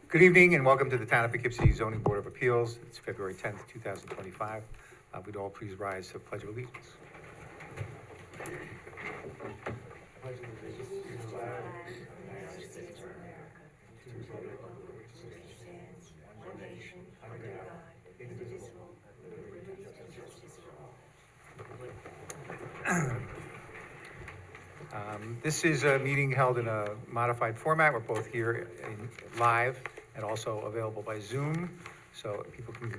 Good evening and welcome to the Town of Poughkeepsie Zoning Board of Appeals. It's February 10th, 2025. We'd all please rise to Pledge of Allegiance. This is a meeting held in a modified format. We're both here live and also available by Zoom, so people can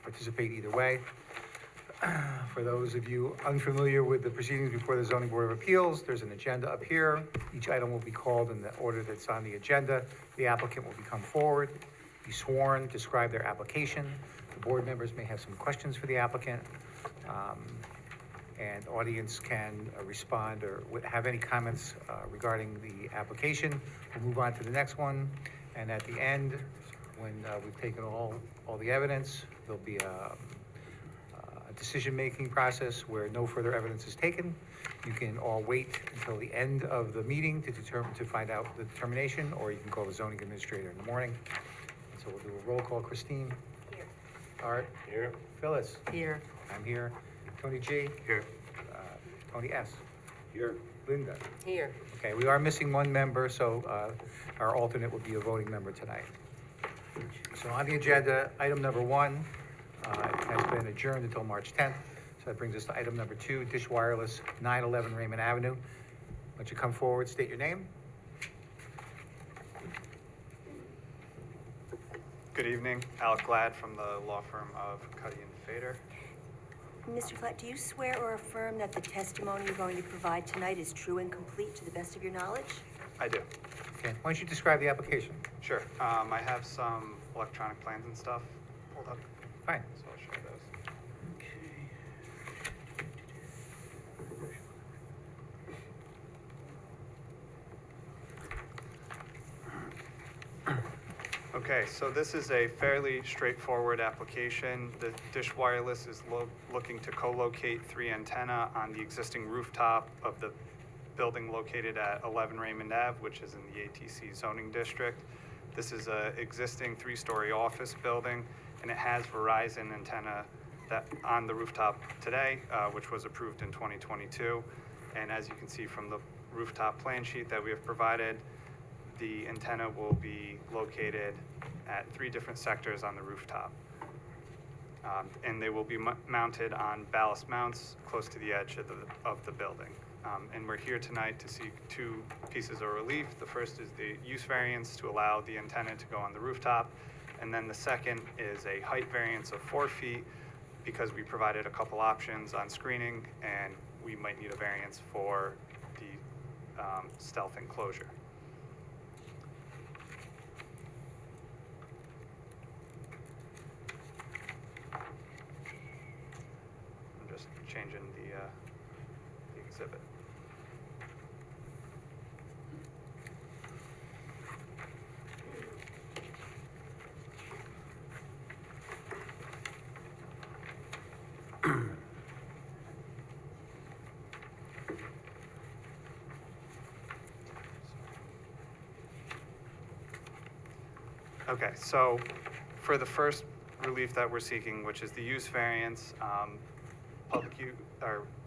participate either way. For those of you unfamiliar with the proceedings before the Zoning Board of Appeals, there's an agenda up here. Each item will be called in the order that's on the agenda. The applicant will come forward, be sworn, describe their application. The board members may have some questions for the applicant. And audience can respond or have any comments regarding the application. We'll move on to the next one. And at the end, when we've taken all the evidence, there'll be a decision-making process where no further evidence is taken. You can all wait until the end of the meeting to find out the determination, or you can call the zoning administrator in the morning. And so we'll do a roll call. Christine? Here. Art? Here. Phyllis? Here. I'm here. Tony G? Here. Tony S? Here. Linda? Here. Okay, we are missing one member, so our alternate will be a voting member tonight. So on the agenda, item number 1 has been adjourned until March 10th. So that brings us to item number 2, Dish Wireless, 911 Raymond Avenue. Why don't you come forward, state your name? Good evening, Alec Glad from the law firm of Cuddy and Fader. Mr. Flatt, do you swear or affirm that the testimony you're going to provide tonight is true and complete to the best of your knowledge? I do. Okay, why don't you describe the application? Sure. I have some electronic plans and stuff pulled up, Fine. so I'll show you those. Okay, so this is a fairly straightforward application. The Dish Wireless is looking to co-locate 3 antennae on the existing rooftop of the building located at 11 Raymond Ave, which is in the ATC zoning district. This is an existing 3-story office building, and it has Verizon antenna that on the rooftop today, which was approved in 2022. And as you can see from the rooftop plan sheet that we have provided, the antenna will be located at 3 different sectors on the rooftop. And they will be mounted on ballast mounts close to the edge of the building. And we're here tonight to seek 2 pieces of relief. The first is the use variance to allow the antenna to go on the rooftop. And then the second is a height variance of 4 feet, because we provided a couple options on screening, and we might need a variance for the stealth enclosure. I'm just changing the exhibit. Okay, so for the first relief that we're seeking, which is the use variance,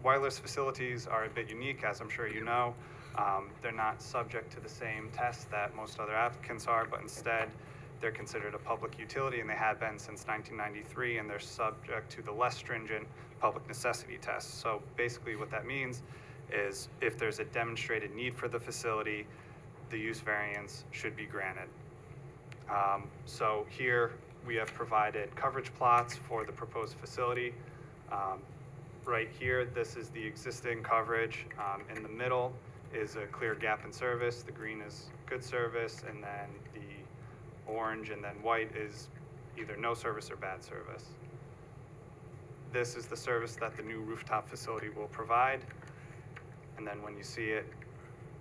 wireless facilities are a bit unique, as I'm sure you know. They're not subject to the same tests that most other applicants are, but instead they're considered a public utility, and they have been since 1993, and they're subject to the less stringent public necessity test. So basically what that means is if there's a demonstrated need for the facility, the use variance should be granted. So here we have provided coverage plots for the proposed facility. Right here, this is the existing coverage. In the middle is a clear gap in service. The green is good service, and then the orange and then white is either no service or bad service. This is the service that the new rooftop facility will provide. And then when you see it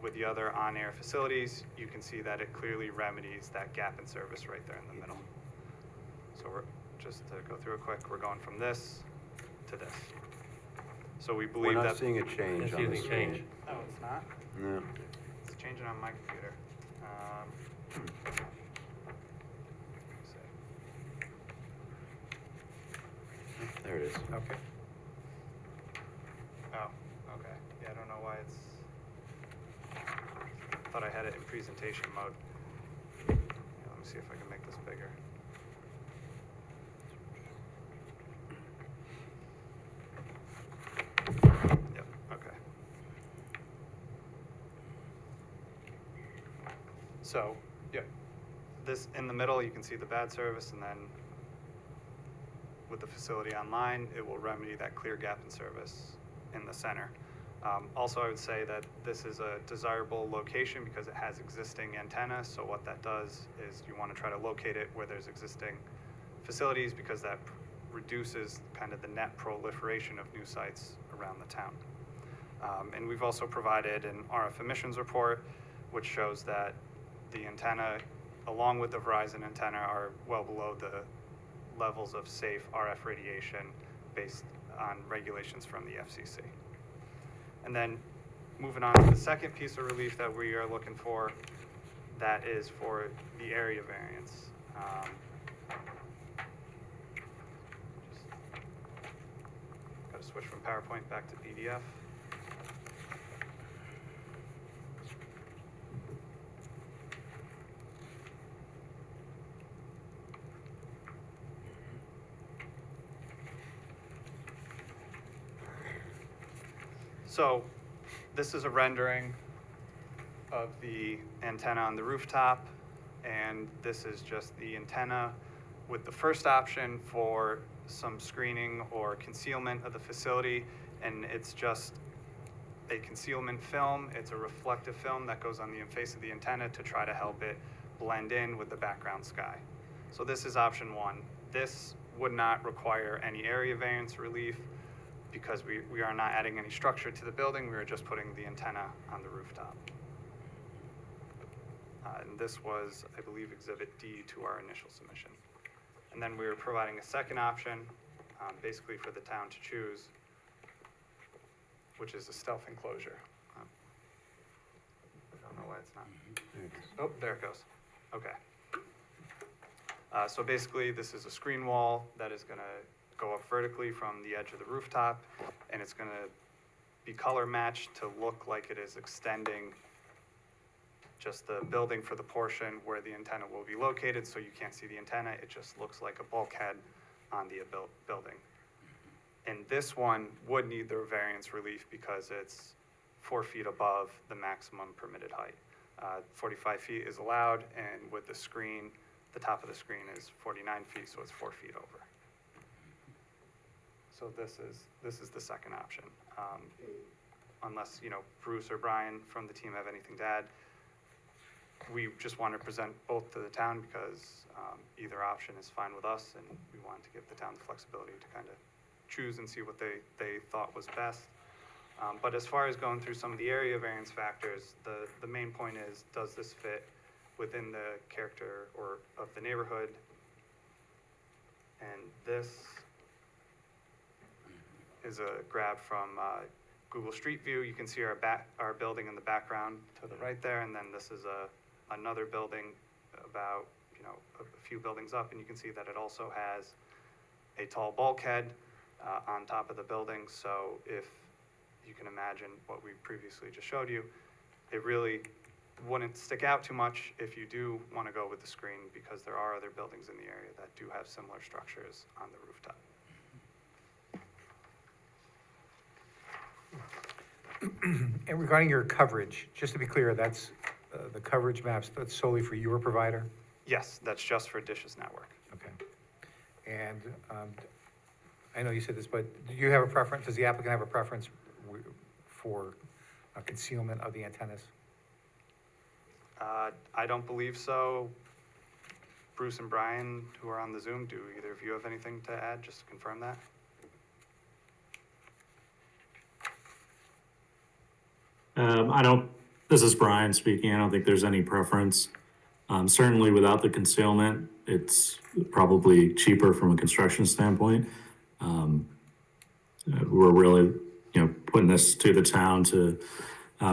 with the other on-air facilities, you can see that it clearly remedies that gap in service right there in the middle. So we're, just to go through it quick, we're going from this to this. So we believe that... We're not seeing a change on the screen. Oh, it's not? No. It's changing on my computer. There it is. Okay. Oh, okay. Yeah, I don't know why it's, thought I had it in presentation mode. Yeah, let me see if I can make this bigger. Yep, okay. So, yeah, this in the middle, you can see the bad service, and then with the facility online, it will remedy that clear gap in service in the center. Also, I would say that this is a desirable location because it has existing antennas. So what that does is you want to try to locate it where there's existing facilities because that reduces kind of the net proliferation of new sites around the town. And we've also provided an RF emissions report, which shows that the antenna, along with the Verizon antenna, are well below the levels of safe RF radiation based on regulations from the FCC. And then moving on to the second piece of relief that we are looking for, that is for the area variance. Got to switch from PowerPoint back to PDF. So this is a rendering of the antenna on the rooftop, and this is just the antenna with the first option for some screening or concealment of the facility, and it's just a concealment film. It's a reflective film that goes on the face of the antenna to try to help it blend in with the background sky. So this is option one. This would not require any area variance relief, because we are not adding any structure to the building, we are just putting the antenna on the rooftop. And this was, I believe, Exhibit D to our initial submission. And then we are providing a second option, basically for the town to choose, which is a stealth enclosure. I don't know why it's not. Oh, there it goes. Okay. So basically, this is a screen wall that is going to go up vertically from the edge of the rooftop, and it's going to be color matched to look like it is extending just the building for the portion where the antenna will be located, so you can't see the antenna. It just looks like a bulkhead on the building. And this one would need the variance relief because it's 4 feet above the maximum permitted height. 45 feet is allowed, and with the screen, the top of the screen is 49 feet, so it's 4 feet over. So this is the second option. Unless, Bruce or Brian from the team have anything to add, we just want to present both to the town because either option is fine with us, and we wanted to give the town the flexibility to kind of choose and see what they thought was best. But as far as going through some of the area variance factors, the main point is, does this fit within the character or of the neighborhood? And this is a grab from Google Street View. You can see our building in the background to the right there, and then this is another building about a few buildings up, and you can see that it also has a tall bulkhead on top of the building. So if you can imagine what we previously just showed you, it really wouldn't stick out too much if you do want to go with the screen, because there are other buildings in the area that do have similar structures on the rooftop. And regarding your coverage, just to be clear, that's the coverage maps, that's solely for your provider? Yes, that's just for Dish's network. Okay. And I know you said this, but do you have a preference, does the applicant have a preference for concealment of the antennas? I don't believe so. Bruce and Brian, who are on the Zoom, do either of you have anything to add, just to confirm that? This is Brian speaking. I don't think there's any preference. Certainly without the concealment, it's probably cheaper from a construction standpoint. We're really, putting this to the town to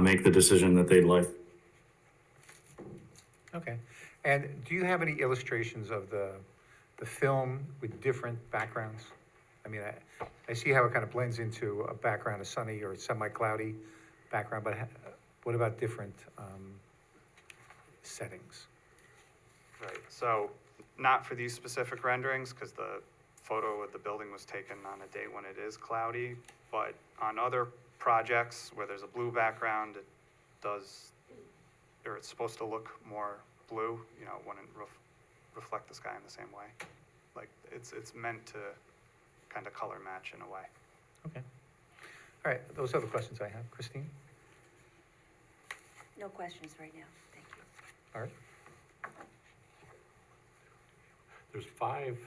make the decision that they'd like. Okay. And do you have any illustrations of the film with different backgrounds? I mean, I see how it kind of blends into a background, a sunny or semi-cloudy background, but what about different settings? Right, so not for these specific renderings, because the photo of the building was taken on a day when it is cloudy, but on other projects where there's a blue background, it does, or it's supposed to look more blue, you know, it wouldn't reflect the sky in the same way. Like, it's meant to kind of color match in a way. Okay. All right, those are the questions I have. Christine? No questions right now, thank you. All right. There's 5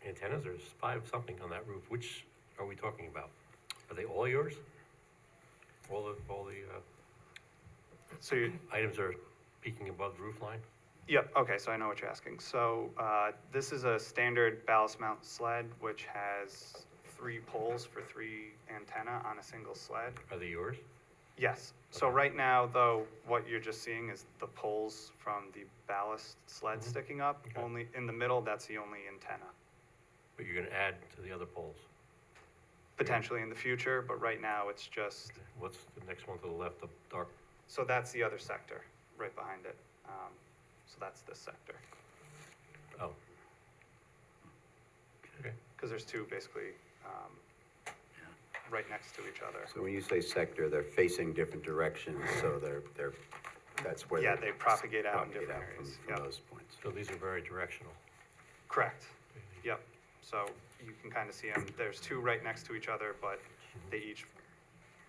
antennas, there's 5 something on that roof. Which are we talking about? Are they all yours? All the So you, items are peaking above the roof line? yep, okay, so I know what you're asking. So, this is a standard ballast mount sled, which has 3 poles for 3 antenna on a single sled. Are they yours? Yes, so Okay. right now, though, what you're just seeing is the poles from the ballast sled Mhm. sticking up. Okay. Only, in the middle, that's the only antenna. But you're gonna add to the other poles? Potentially in the future, but right now, it's just, What's the next one to the left, the dark? so that's the other sector, right behind it. So that's this sector, Oh. Okay. because there's 2 basically, right next to each other. So when you say sector, they're facing different directions, so that's where. Yeah, they propagate out in different from- areas, From yep. those points. So these are very directional. Correct, yep. So you can kind of see them, there's 2 right next to each other, but they each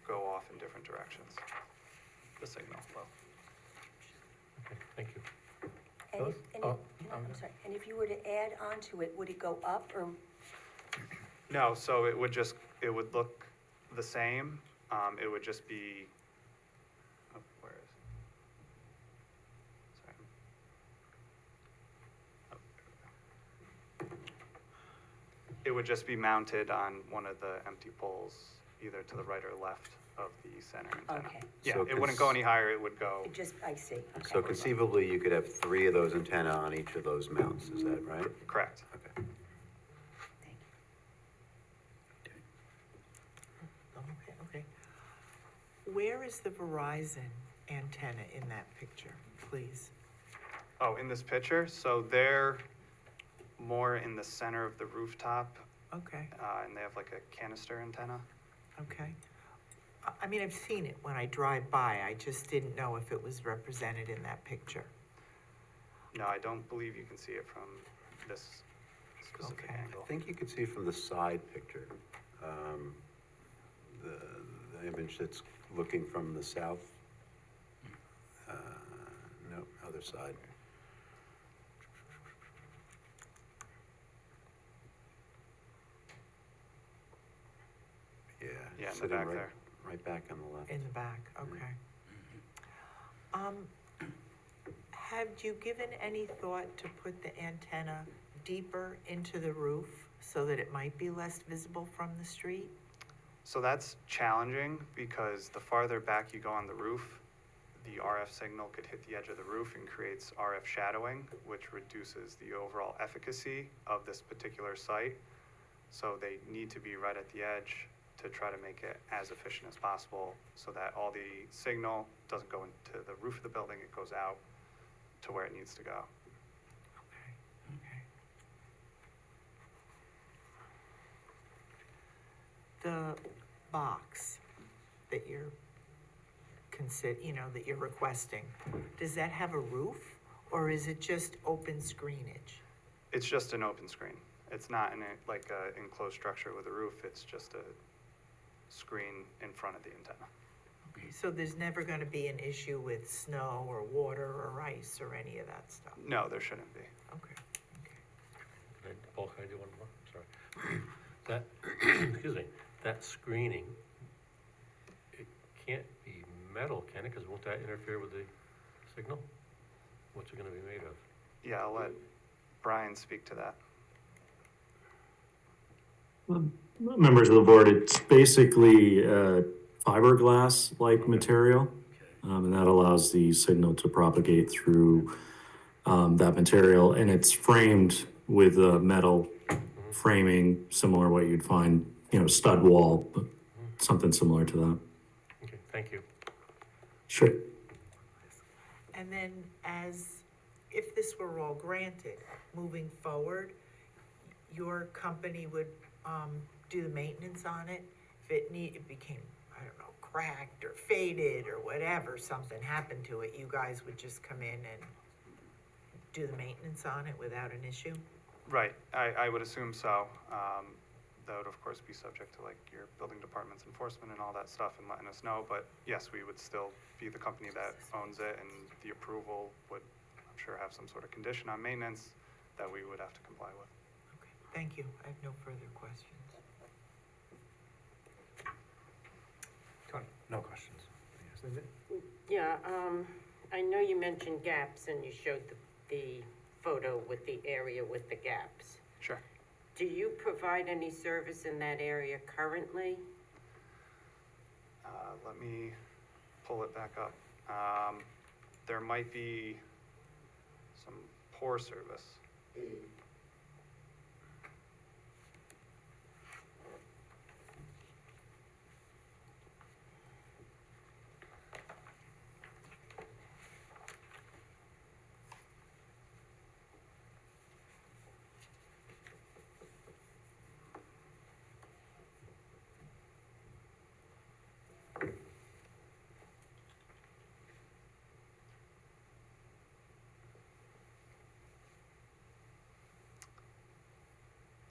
go off in different directions, the signal flow. Okay, thank you. And Those- if, and oh, if, no, I'm okay. sorry, and if you were to add onto it, would it go up or, No, so it would look the same, it would just be, oh, where is? Sorry. Oh, there we go. It would just be mounted on one of the empty poles, either to the right or left of the center antenna. Okay. Yeah, So it wouldn't go any higher, it would go, it just, I see, So okay. conceivably, you could have 3 of those antenna on each of those mounts, is that right? correct. Okay. Thank you. Okay, okay. Where is the Verizon antenna in that picture, please? Oh, in this picture, so they're more in the center of the rooftop, Okay, and they have like a canister antenna. okay. I mean, I've seen it when I drive by, I just didn't know if it was represented in that picture. No, I don't believe you can see it from this specific Okay. I angle. think you could see from the side picture, the image that's looking from the south. No, other side. Yeah. Yeah, in the sitting back right- there. Right back on the left. In the back, okay. Have you given any thought to put the antenna deeper into the roof so that it might be less visible from the street? So that's challenging because the farther back you go on the roof, the RF signal could hit the edge of the roof and creates RF shadowing, which reduces the overall efficacy of this particular site. So they need to be right at the edge to try to make it as efficient as possible so that all the signal doesn't go into the roof of the building, it goes out to where it needs to go. Okay, okay. The box that you're that you're requesting, does that have a roof or is it just open screenage? It's just an open screen. It's not like a enclosed structure with a roof, it's just a screen in front of the antenna. Okay, so there's never gonna be an issue with snow or water or ice or any of that stuff? No, there shouldn't be. Okay, okay. Paul, can I do one more? Sorry. That, excuse me, that screening, it can't be metal, can it? Because won't that interfere with the signal? What's it gonna be made of? Yeah, I'll let Brian speak to that. Members of the board, it's basically fiberglass-like material, and that allows the signal to propagate through that material, and it's framed with a metal framing, similar to what you'd find, stud wall, but something similar to that. Okay, thank you. Sure. And then if this were all granted, moving forward, your company would, do the maintenance on it? If it became, I don't know, cracked or faded or whatever, something happened to it, you guys would just come in and do the maintenance on it without an issue? Right, I would assume so. That would of course be subject to like your building department's enforcement and all that stuff and letting us know, but yes, we would still be the company that owns it, and the approval would, I'm sure, have some sort of condition on maintenance that we would have to comply with. Okay, thank you. I have no further questions. Tony? No questions. Yes, Linda? Yeah, I know you mentioned gaps and you showed the photo with the area with the gaps. Sure. Do you provide any service in that area currently? Let me pull it back up. There might be some poor service.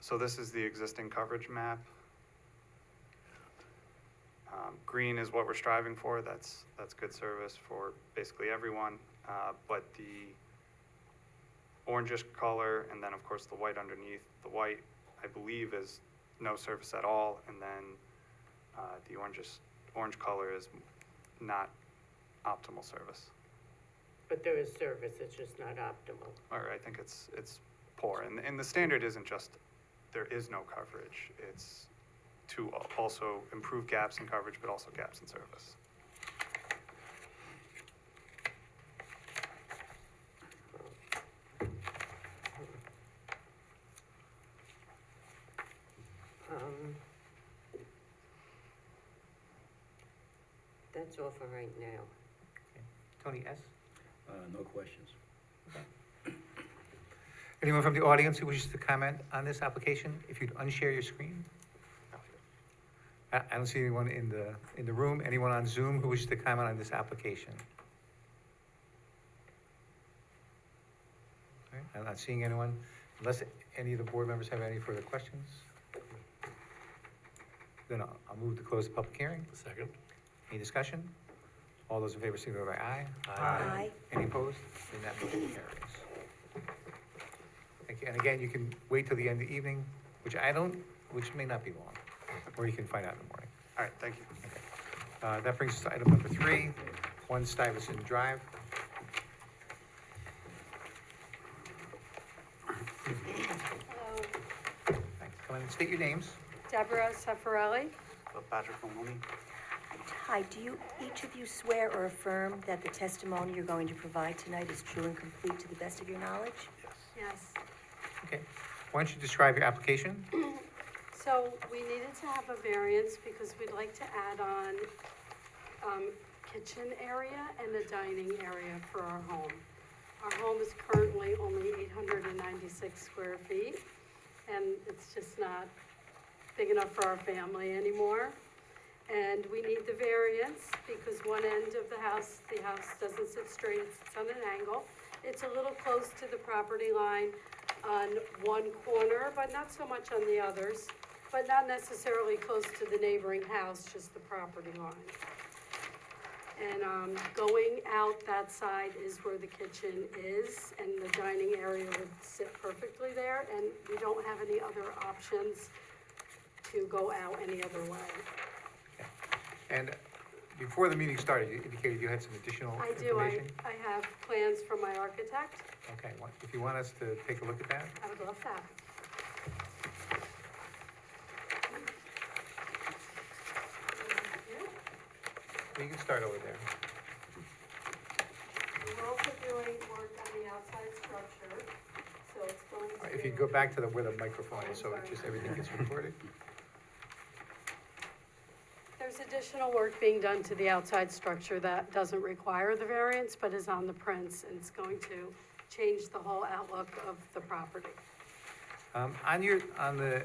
So this is the existing coverage map. Green is what we're striving for. That's good service for basically everyone. But the orangish color, and then of course the white underneath. The white, I believe, is no service at all, and then the orange color is not optimal service. But there is service, it's just not optimal. Or I think it's poor, and the standard isn't just there is no coverage. It's to also improve gaps in coverage, but also gaps in service. That's all for right now. Tony S.? No questions. Anyone from the audience who wishes to comment on this application? If you'd unshare your screen. I don't see anyone in the room. Anyone on Zoom who wishes to comment on this application? Okay, I'm not seeing anyone. Unless any of the board members have any further questions, then I'll move to close the public hearing. Second? Any discussion? All those in favor signify by aye. Aye. Any opposed? Then that motion carries. Thank you. And again, you can wait till the end of the evening, which may not be long, or you can find out in the morning. All right, thank you. That brings us to item number 3, 1 Stuyvesant Drive. Thanks. Come in and state your names. Deborah Seffarelli. Patrick Maloney. Hi, do you, each of you swear or affirm that the testimony you're going to provide tonight is true and complete to the best of your knowledge? Yes. Okay. Why don't you describe your application? So we needed to have a variance because we'd like to add on kitchen area and a dining area for our home. Our home is currently only 896 square feet, and it's just not big enough for our family anymore. And we need the variance because one end of the house doesn't sit straight, it sits on an angle. It's a little close to the property line on one corner, but not so much on the others, but not necessarily close to the neighboring house, just the property line. And going out that side is where the kitchen is, and the dining area would sit perfectly there, and we don't have any other options to go out any other way. And before the meeting started, you indicated you had some additional I do, information. I have plans from my architect. Okay, if you want us to take a look at that? I would love that. You can start over there. We're also doing work on the outside structure, so it's going to. If you go back to where the microphone is, so it just everything gets recorded. There's additional work being done to the outside structure that doesn't require the variance, but is on the prints, and it's going to change the whole outlook of the property. On the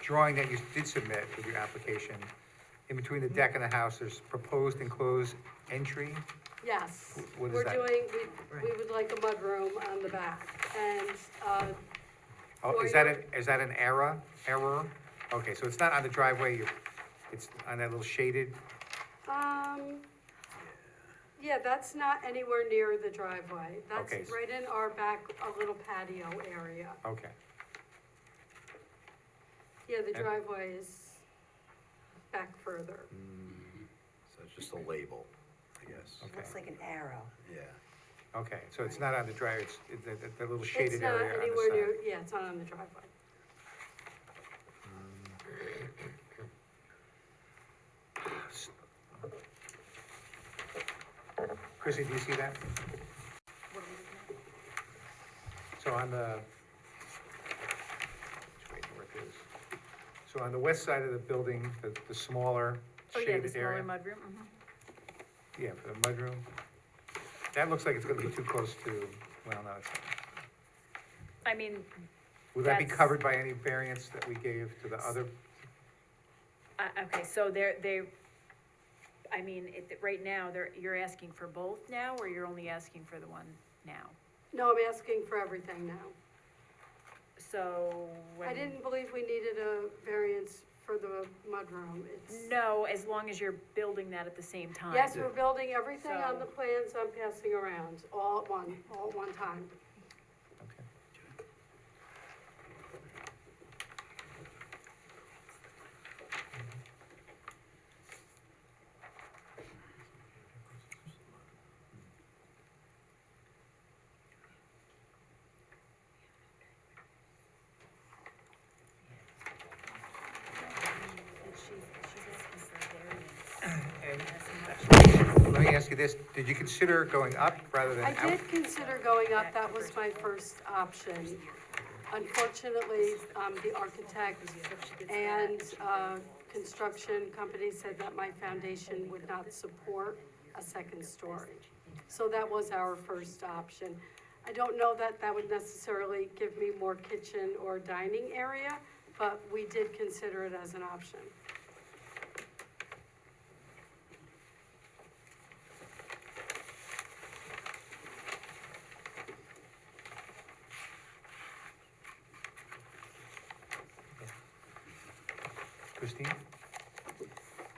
drawing that you did submit with your application, in between the deck and the house, there's proposed enclosed entry. Yes, What is we're that? doing, we would like a mudroom on the back, and, Oh, is that an error? Okay, so it's not on the driveway, it's on that little shaded, yeah, that's not anywhere near the driveway. That's Okay. right in our back, a little patio area. okay. Yeah, the And- driveway is back further. So it's just a label, I guess. Okay. Looks like an arrow. Yeah. Okay, so it's not on the driveway, it's the little shaded area on It's not anywhere the near, side. yeah, it's not on the driveway. Chrissy, do you see that? So on the, which way north is? So on the west side of the building, the smaller Oh, yeah, the shaded smaller area? mudroom, Yeah, for the mudroom. That looks like it's gonna be too close to, well, no, it's not. I mean, Would that be That's- covered by any variance that we gave to the other? okay, so I mean, right now, you're asking for both now, or you're only asking for the one now? No, I'm asking for everything now. So. I didn't believe we needed a variance for the mudroom. It's, No, as long as you're building that at the same time. yes, we're building everything on So- the plans I'm passing around, all at one time. Okay. And let me ask you this, did you consider going up rather than out? I did consider going up, that was my first option. Unfortunately, the architect and, construction company said that my foundation would not support a second story. So that was our first option. I don't know that that would necessarily give me more kitchen or dining area, but we did consider it as an option. Christine?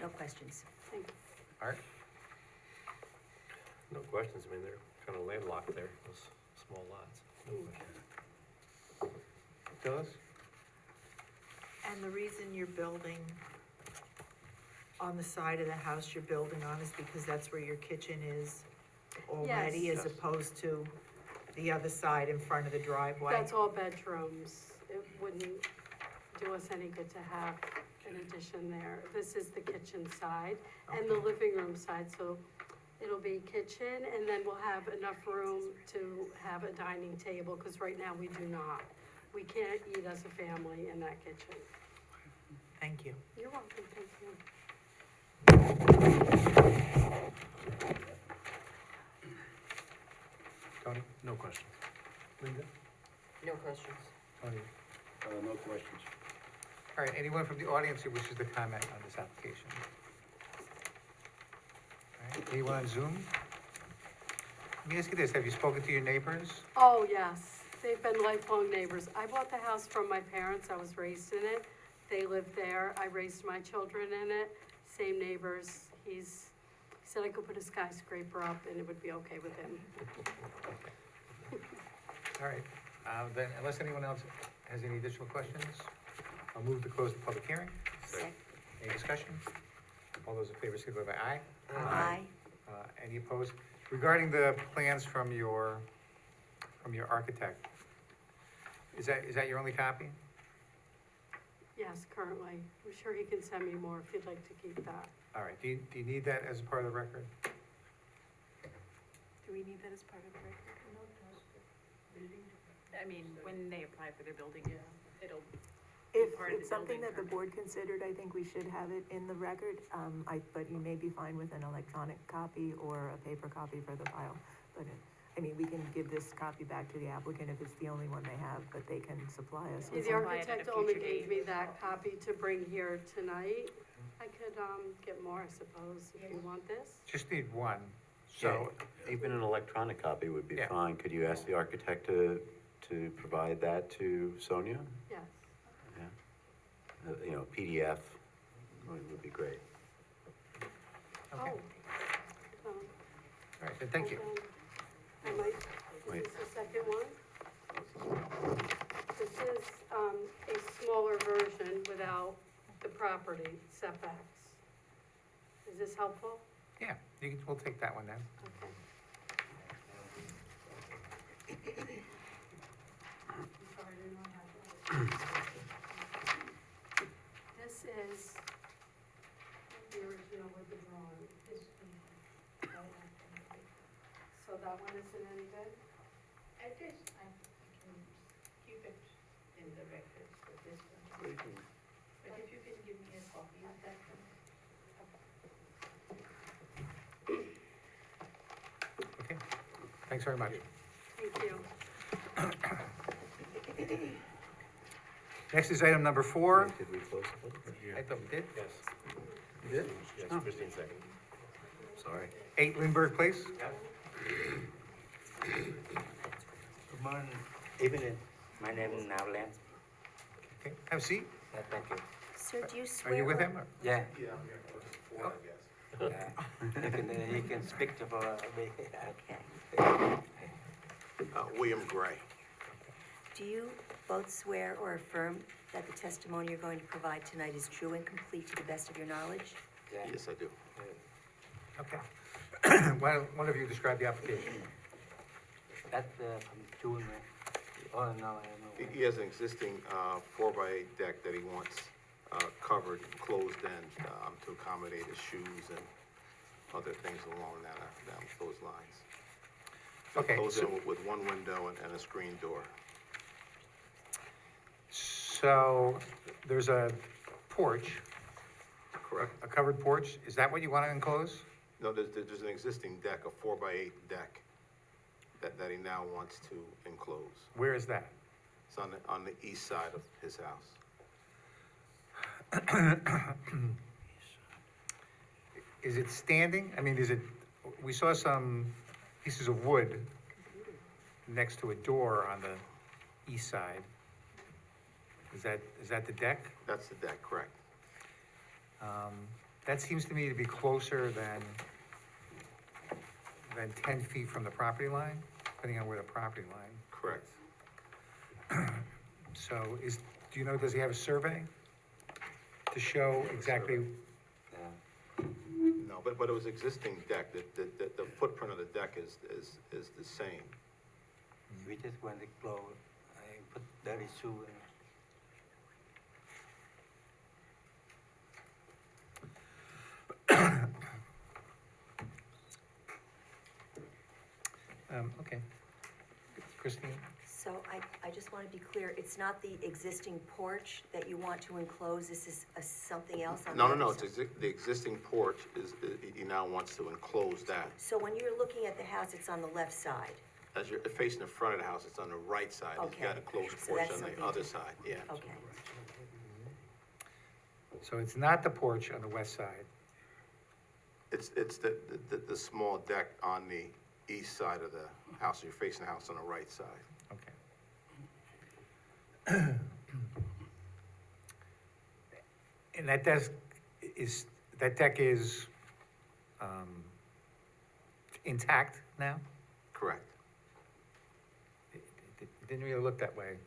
No questions. Thank you. Art? No questions, I mean, they're kind of landlocked there, those small lots. No questions. Phyllis? And the reason you're building on the side of the house you're building on is because that's where your kitchen is already, Yes. as opposed to the other side in front of the driveway? That's all bedrooms. It wouldn't do us any good to have an addition there. This is the kitchen side and the living room side, so it'll be kitchen, and then we'll have enough room to have a dining table, because right now we do not. We can't eat as a family in that kitchen. Thank you. You're welcome, thank you. Tony? No questions. Linda? No questions. Tony? No questions. All right, anyone from the audience who wishes to comment on this application? All right, anyone on Zoom? Let me ask you this, have you spoken to your neighbors? Oh, yes, they've been lifelong neighbors. I bought the house from my parents, I was raised in it. They lived there, I raised my children in it, same neighbors. He said I could put a skyscraper up and it would be okay with him. All right, then unless anyone else has any additional questions, I'll move to close the public hearing. Sec- Any discussion? All those in favor, signify by aye. Aye. Any opposed? Regarding the plans from your architect, is that your only copy? Yes, currently. I'm sure he can send me more if you'd like to keep that. All right, do you need that as a part of the record? Do we need that as part of the record? I mean, when they apply for their building, it'll, If part of it's the something building that the permit. board considered, I think we should have it in the record. But you may be fine with an electronic copy or a paper copy for the file. But, I mean, we can give this copy back to the applicant if it's the only one they have, but they can supply us with The some. Supply it at a architect only future gave date. me that copy to bring here tonight. I could, get more, I suppose, if you want this. Just need one, So so, even an electronic copy would be Yeah. fine. Could you ask the architect to provide that to Sonia? Yes. Yeah. You know, PDF would be great. okay, Oh. all right, then thank you. I might, Wait. is this the second one? This is, a smaller version without the property setbacks. Is this helpful? Yeah, we'll take that one then. Okay. I'm sorry, I didn't know I had that. This is the original with the drawing. So that one isn't any good? I can keep it in the records for this one. But if you can give me a copy of that one. Okay, thanks very much. Thank you. Next is item number 4. Did we close the public hearing? I thought we did. Yes. You did? Yes, Christine second. Sorry. 8 Lindbergh Place? Good morning, evening. My name is Navland. Okay, have a seat. Thank you. Sir, do you swear? Are you with or- him? or- Yeah. Oh, He can speak to me. Okay. William Gray. Do you both swear or affirm that the testimony you're going to provide tonight is true and complete to the best of your knowledge? Yes, I do. Okay. Why don't one of you describe the application? That's from June. Oh, no, I know. He has an existing 4x8 deck that he wants covered, closed in to accommodate his shoes and other things along those lines. Okay, Closed so- in with one window and a screen door. So, there's a porch, Correct? a covered porch. Is that what you want to enclose? No, there's an existing deck, a 4x8 deck that he now wants to enclose. Where is that? It's on the east side of his house. Is it standing? I mean, we saw some pieces of wood next to a door on the east side. Is that the deck? That's the deck, correct? That seems to me to be closer than 10 feet from the property line, depending on where the property line. Correct. So do you know, does he have a survey to show exactly? No, but it was existing deck, the footprint of the deck is the same. We just want to close. I put that issue in. Okay. Christine? So I just want to be clear, it's not the existing porch that you want to enclose, this is something else on the No, other it's side? the existing porch he now wants to enclose that. So when you're looking at the house, it's on the left side? As you're facing the front of the house, it's on the right side. He's got a Okay. closed So porch that's on the something other different. side, yeah. Okay. So it's not the porch on the west side. It's the small deck on the east side of the house. You're facing the house on the right side. Okay. And that deck is intact now? Correct. It didn't really look that way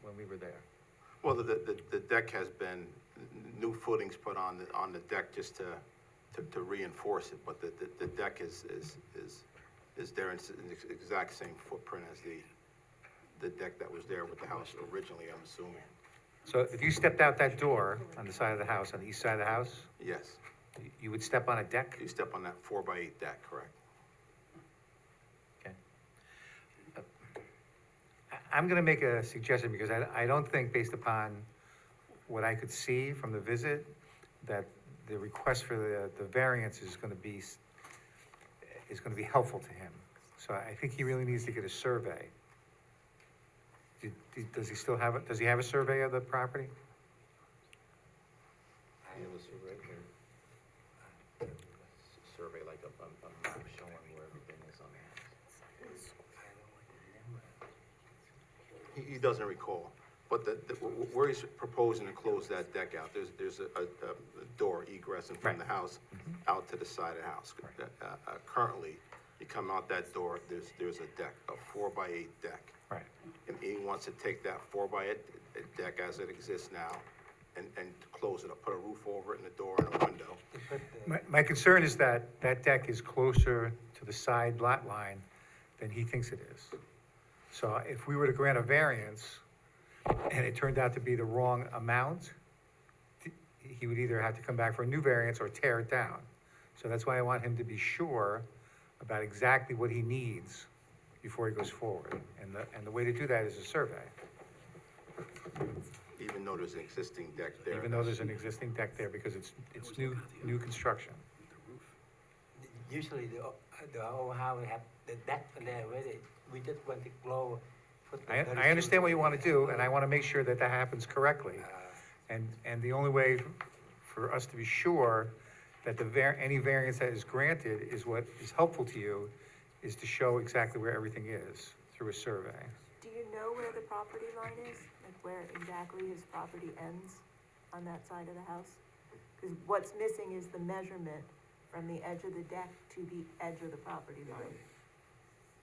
when we were there. Well, the deck has been, new footings put on the deck just to reinforce it, but the deck is there in the exact same footprint as the deck that was there with the house originally, I'm assuming. So if you stepped out that door on the side of the house, on the east side of the house, Yes, you would step on a deck? you step on that 4x8 deck, correct? I'm gonna make a suggestion, because I don't think, based upon what I could see from the visit, that the request for the variance is gonna be helpful to him. So I think he really needs to get a survey. Does he still have, does he have a survey of the property? Survey like a map showing where everything is on the house. He doesn't recall, but where he's proposing to close that deck out, there's a door egress in front of the house, out to the side of the house. Currently, you come out that door, there's a deck, a 4x8 deck. Right. And he wants to take that 4x8 deck as it exists now and close it up, put a roof over it and a door and a window. My concern is that that deck is closer to the side lot line than he thinks it is. So if we were to grant a variance, and it turned out to be the wrong amount, he would either have to come back for a new variance or tear it down. So that's why I want him to be sure about exactly what he needs before he goes forward. And the way to do that is a survey, Even though there's an existing deck there. even though there's an existing deck there, because it's new construction. Usually the old house have the deck there already. We just want to blow. I understand what you want to do, and I want to make sure that that happens correctly. And the only way for us to be sure that any variance that is granted is what is helpful to you, is to show exactly where everything is through a survey. Do you know where the property line is? Like where exactly his property ends on that side of the house? Because what's missing is the measurement from the edge of the deck to the edge of the property line.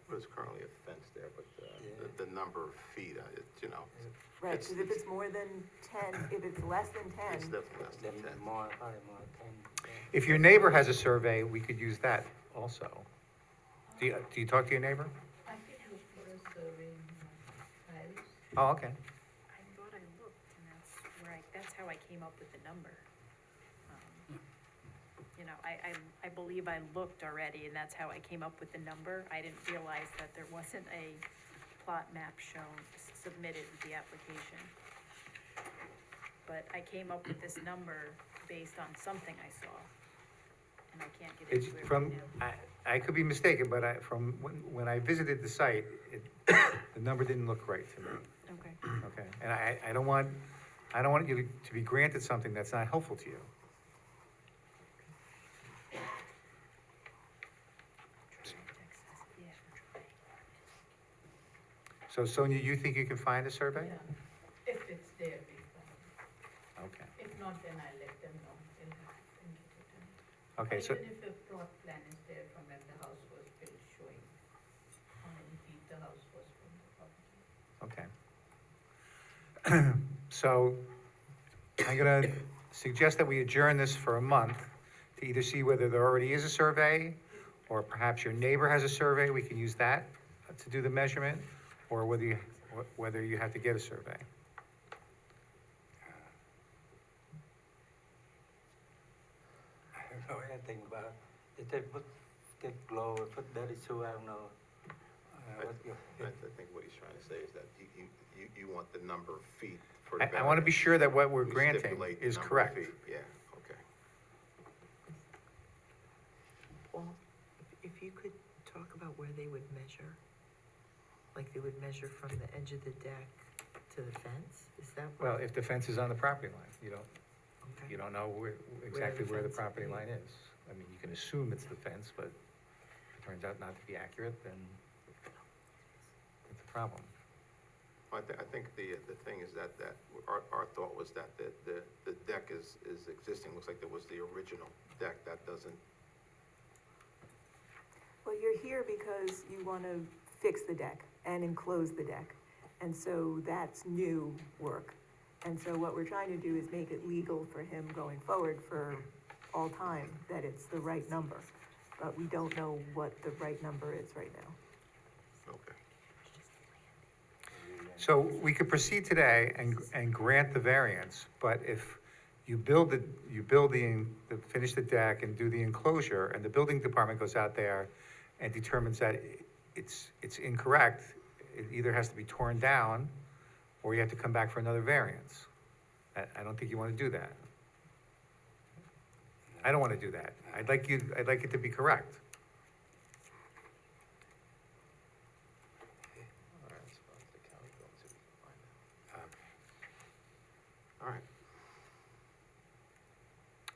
There's currently a fence there, but the number of feet, Right, It's- because if it's more than 10, if it's less than it's 10, definitely less than Then 10. probably more 10. If your neighbor has a survey, we could use that also. Do you talk to your neighbor? I could look for a survey in my files. Oh, okay. I thought I looked, and that's how I came up with the number. You know, I believe I looked already, and that's how I came up with the number. I didn't realize that there wasn't a plot map submitted with the application. But I came up with this number based on something I saw, and I can't get It's into it from, right now. I could be mistaken, but from when I visited the site, the number didn't look right to me, Okay. okay? And I don't want you to be granted something that's not helpful to you. Yeah. So Sonia, you think you can find a survey? Yeah. If it's there, we find. Okay, If not, then I'll let them know. They'll have to get it in. okay, so, Even if the plot plan is there from when the house was built, showing how many feet the house was from the property. okay. So, I'm gonna suggest that we adjourn this for a month to either see whether there already is a survey, or perhaps your neighbor has a survey, we can use that to do the measurement, or whether you have to get a survey. I don't know anything about it. If they get glow, put dirty shoe, I don't know. I think what he's trying to say is that you want the number of feet for the I wanna be sure that what we're We granting stipulate the is number of correct. feet. Yeah, okay. Paul, if you could talk about where they would measure, like they would measure from the edge of the deck to the fence, is that? Well, if the fence is on the property line, you Okay. don't know exactly where the fence property is. line is. I mean, you can assume it's the fence, but if it turns out not to be accurate, then it's a problem. I think the thing is that our thought was that the deck is existing, looks like there was the original deck, that doesn't, well, you're here because you want to fix the deck and enclose the deck. And so that's new work. And so what we're trying to do is make it legal for him going forward for all time, that it's the right number. But we don't know what the right number is right now. okay. So we could proceed today and grant the variance, but if you finish the deck and do the enclosure, and the building department goes out there and determines that it's incorrect, it either has to be torn down, or you have to come back for another variance. I don't think you wanna do that. I don't wanna do that. I'd like it to be correct. All right.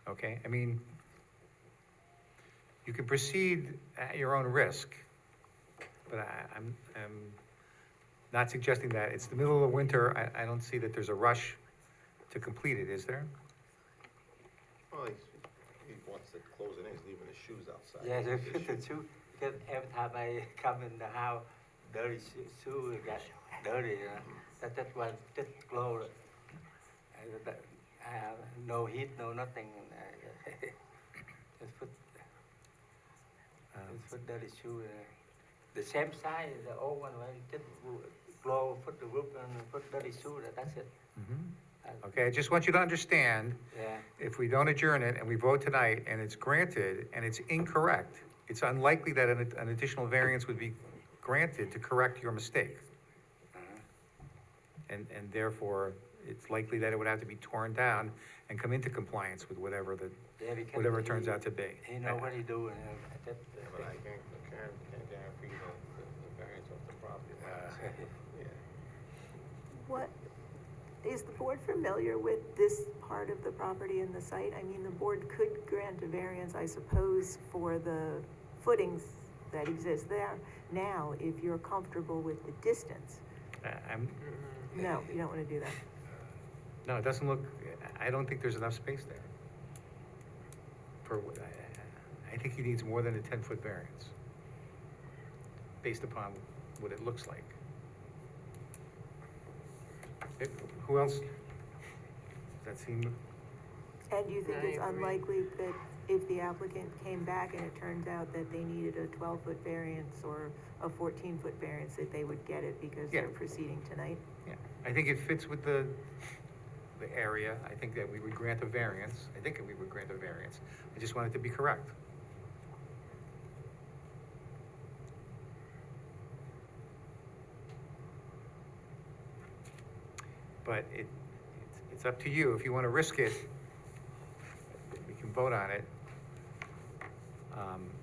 Okay, I mean, you can proceed at your own risk, but I'm not suggesting that. It's the middle of winter, I don't see that there's a rush to complete it, is there? Well, he wants to close it in, he's leaving his shoes outside. Yeah, the shoe, because every time I come in the house, dirty shoe got dirty, that one just close. No heat, no nothing. Just put dirty shoe. The same size, the old one, right? Just blow, put the roof and put dirty shoe. That's it. Okay, I just want you to understand, Yeah. if we don't adjourn it and we vote tonight and it's granted and it's incorrect, it's unlikely that an additional variance would be granted to correct your mistake. And therefore, it's likely that it would have to be torn down and come into compliance with whatever Because whatever it turns out to be. He know what he doing. But I can't guarantee the variance of the property line. Yeah. What, is the board familiar with this part of the property and the site? I mean, the board could grant a variance, I suppose, for the footings that exist there now, if you're comfortable with the distance. No, you don't wanna do that. No, it doesn't look, I don't think there's enough space there. I think he needs more than a 10-foot variance, based upon what it looks like. Who else? Does that seem, And do you think it's unlikely that if the applicant came back and it turns out that they needed a 12-foot variance or a 14-foot variance, that they would get it because they're Yeah. proceeding tonight? yeah, I think it fits with the area. I think that we would grant a variance. I think that we would grant a variance. I just want it to be correct. But it's up to you. If you want to risk it, we can vote on it.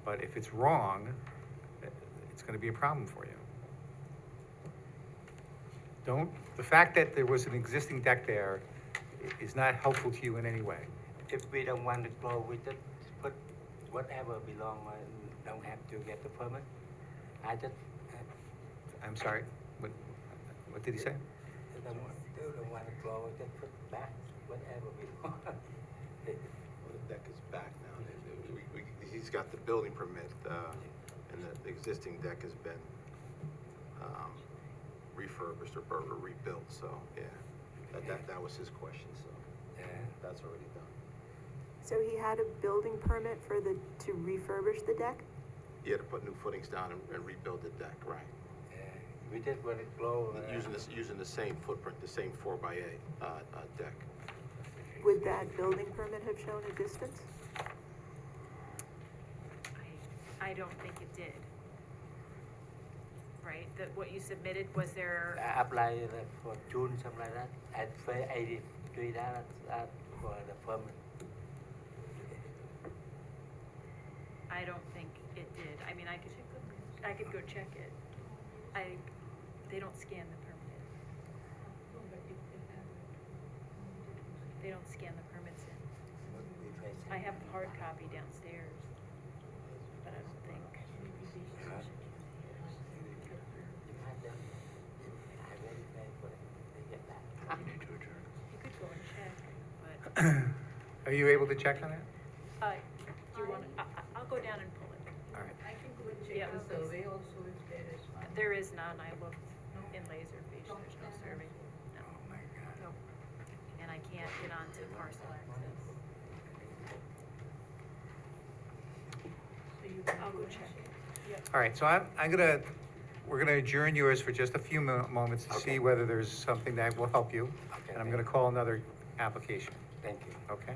But if it's wrong, it's going to be a problem for you. The fact that there was an existing deck there is not helpful to you in any way. If we don't want to go, we just put whatever belong, don't have to get the permit. I just, I'm sorry, what did he say? don't want to go, just put back whatever belong. Well, the deck is back now. He's got the building permit, and the existing deck has been refurbished or rebuilt, so, yeah. That was his question, so, Yeah. that's already done. So he had a building permit to refurbish the deck? He had to put new footings down and rebuild the deck, right? We just want to go. Using the same footprint, the same 4x8 deck. Would that building permit have shown a distance? I don't think it did. Right, that what you submitted, was there, I applied for June, something like that. I pay $83 for the permit. I don't think it did. I mean, I could go check it. They don't scan the permit. They don't scan the permits in. I have a hard copy downstairs, but I don't think. You could go and check, but, Are you able to check on it? do you want, I'll go down and pull it. All right. I can go and Yeah, check the survey also if there is one. There is none. I looked in Laserfish, there's no survey. No. Oh, my God. Nope. And I can't get onto parcel access. So you can I'll go and check it. Yep. All right, so we're gonna adjourn yours for just a few moments to see whether there's something that will help you. Okay, And I'm gonna call another application, Thank you. okay?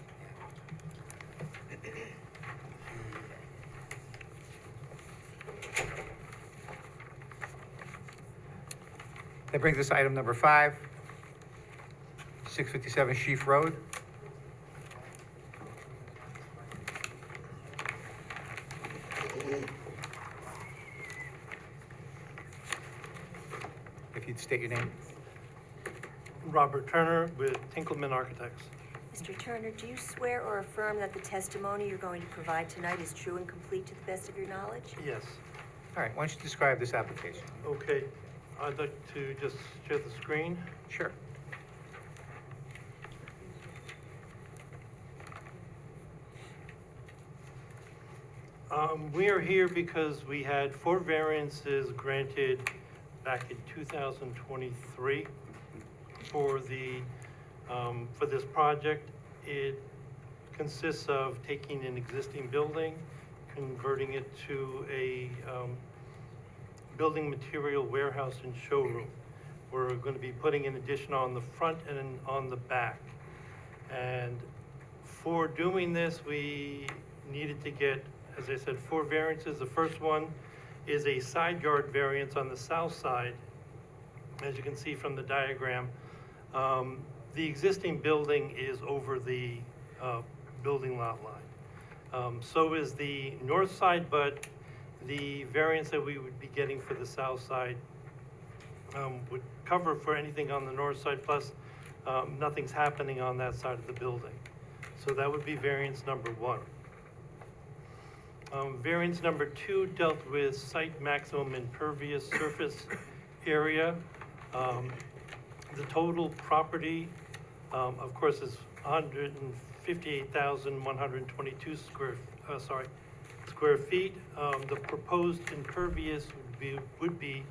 That brings us to item number 5, 657 Sheaf Road. If you'd state your name. Robert Turner with Tinkleman Architects. Mr. Turner, do you swear or affirm that the testimony you're going to provide tonight is true and complete to the best of your knowledge? Yes. All right, why don't you describe this application? Okay, I'd like to just share the screen. Sure. We are here because we had 4 variances granted back in 2023 for this project. It consists of taking an existing building, converting it to a building material warehouse and showroom. We're going to be putting an addition on the front and on the back. And for doing this, we needed to get, as I said, 4 variances. The first one is a side yard variance on the south side, as you can see from the diagram. The existing building is over the building lot line. So is the north side, but the variance that we would be getting for the south side would cover for anything on the north side, plus nothing's happening on that side of the building. So that would be variance number 1. Variance number 2 dealt with site maximum impervious surface area. The total property, of course, is 158,122 square feet. The proposed impervious would be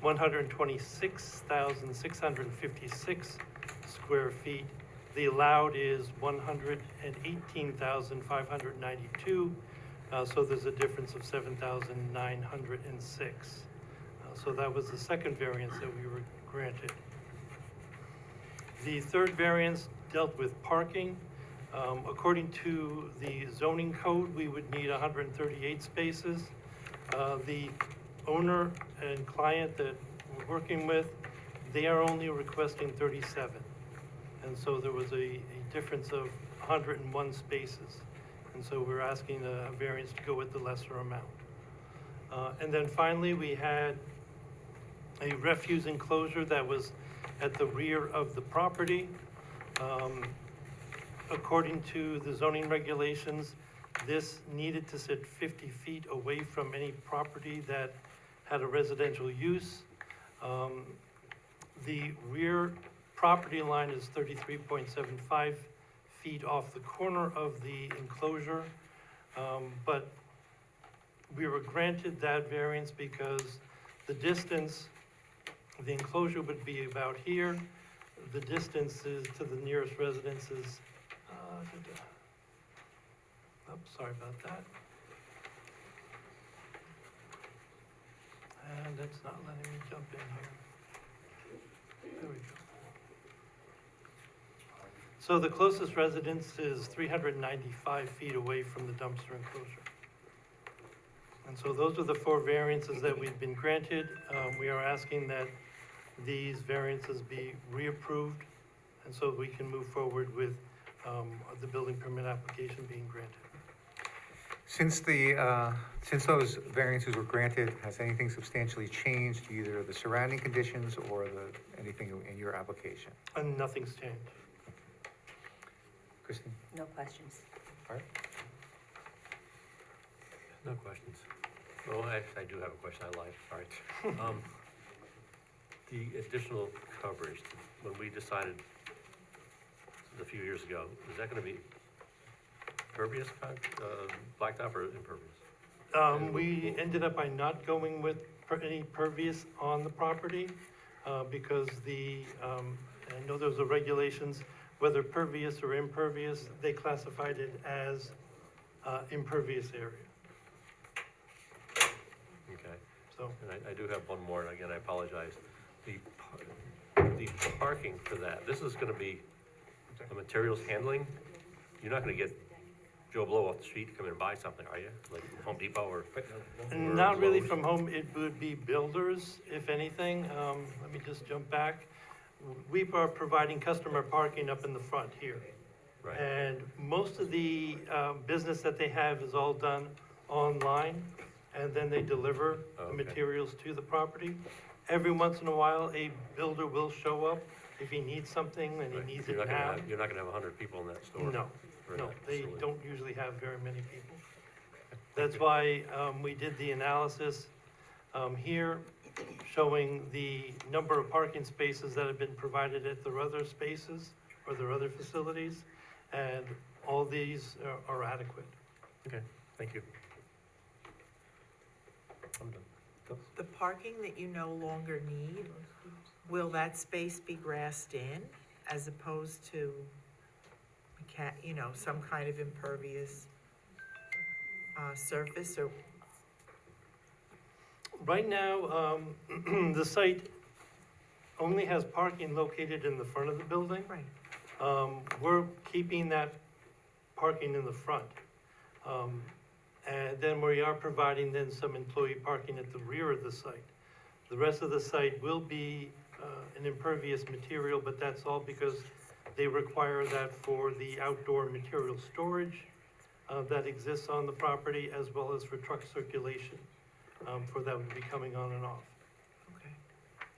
126,656 square feet. The allowed is 118,592. So there's a difference of 7,906. So that was the second variance that we were granted. The third variance dealt with parking. According to the zoning code, we would need 138 spaces. The owner and client that we're working with, they are only requesting 37. And so there was a difference of 101 spaces. And so we're asking a variance to go with the lesser amount. And then finally, we had a refuse enclosure that was at the rear of the property. According to the zoning regulations, this needed to sit 50 feet away from any property that had a residential use. The rear property line is 33.75 feet off the corner of the enclosure, but we were granted that variance because the distance, the enclosure would be about here. The distance is to the nearest residence is, sorry about that. And it's not letting me jump in here. There we go. So the closest residence is 395 feet away from the dumpster enclosure. And so those are the 4 variances that we've been granted. We are asking that these variances be reapproved, and so we can move forward with the building permit application being granted. Since those variances were granted, has anything substantially changed, either the surrounding conditions or anything in your application? And nothing's changed. Christine? No questions. All right. No questions. Well, actually, I do have a question, I lied, sorry. The additional coverage, when we decided a few years ago, is that gonna be pervious, blacktop or impervious? We ended up by not going with any pervious on the property, because I know there's the regulations, whether pervious or impervious, they classified it as impervious area. Okay. So, And I do have one more, and again, I apologize. The parking for that, this is gonna be a materials handling? You're not gonna get Joe Blow off the street to come in and buy something, are you? Like from Home Depot or? Not really Lowe's? from home, it would be builders, if anything. Let me just jump back. We are providing customer parking up in the front here. Right. And most of the business that they have is all done online, and then they deliver Oh, the okay. materials to the property. Every once in a while, a builder will show up if he needs something and Right. he needs You're it not gonna now. have, you're not gonna have 100 people in that store? No, or no, that they facility. don't usually have very many people. That's why we did the analysis here, showing the number of parking spaces that have been provided at their other spaces or their other facilities, and all these are adequate. Okay, thank you. I'm done. The parking that you no longer need, will that space be grassed in as opposed to, some kind of impervious surface, or? Right now, the site only has parking located in the front of the building. Right. We're keeping that parking in the front. And then we are providing then some employee parking at the rear of the site. The rest of the site will be an impervious material, but that's all because they require that for the outdoor material storage that exists on the property, as well as for truck circulation, for that would be coming on and off. Okay,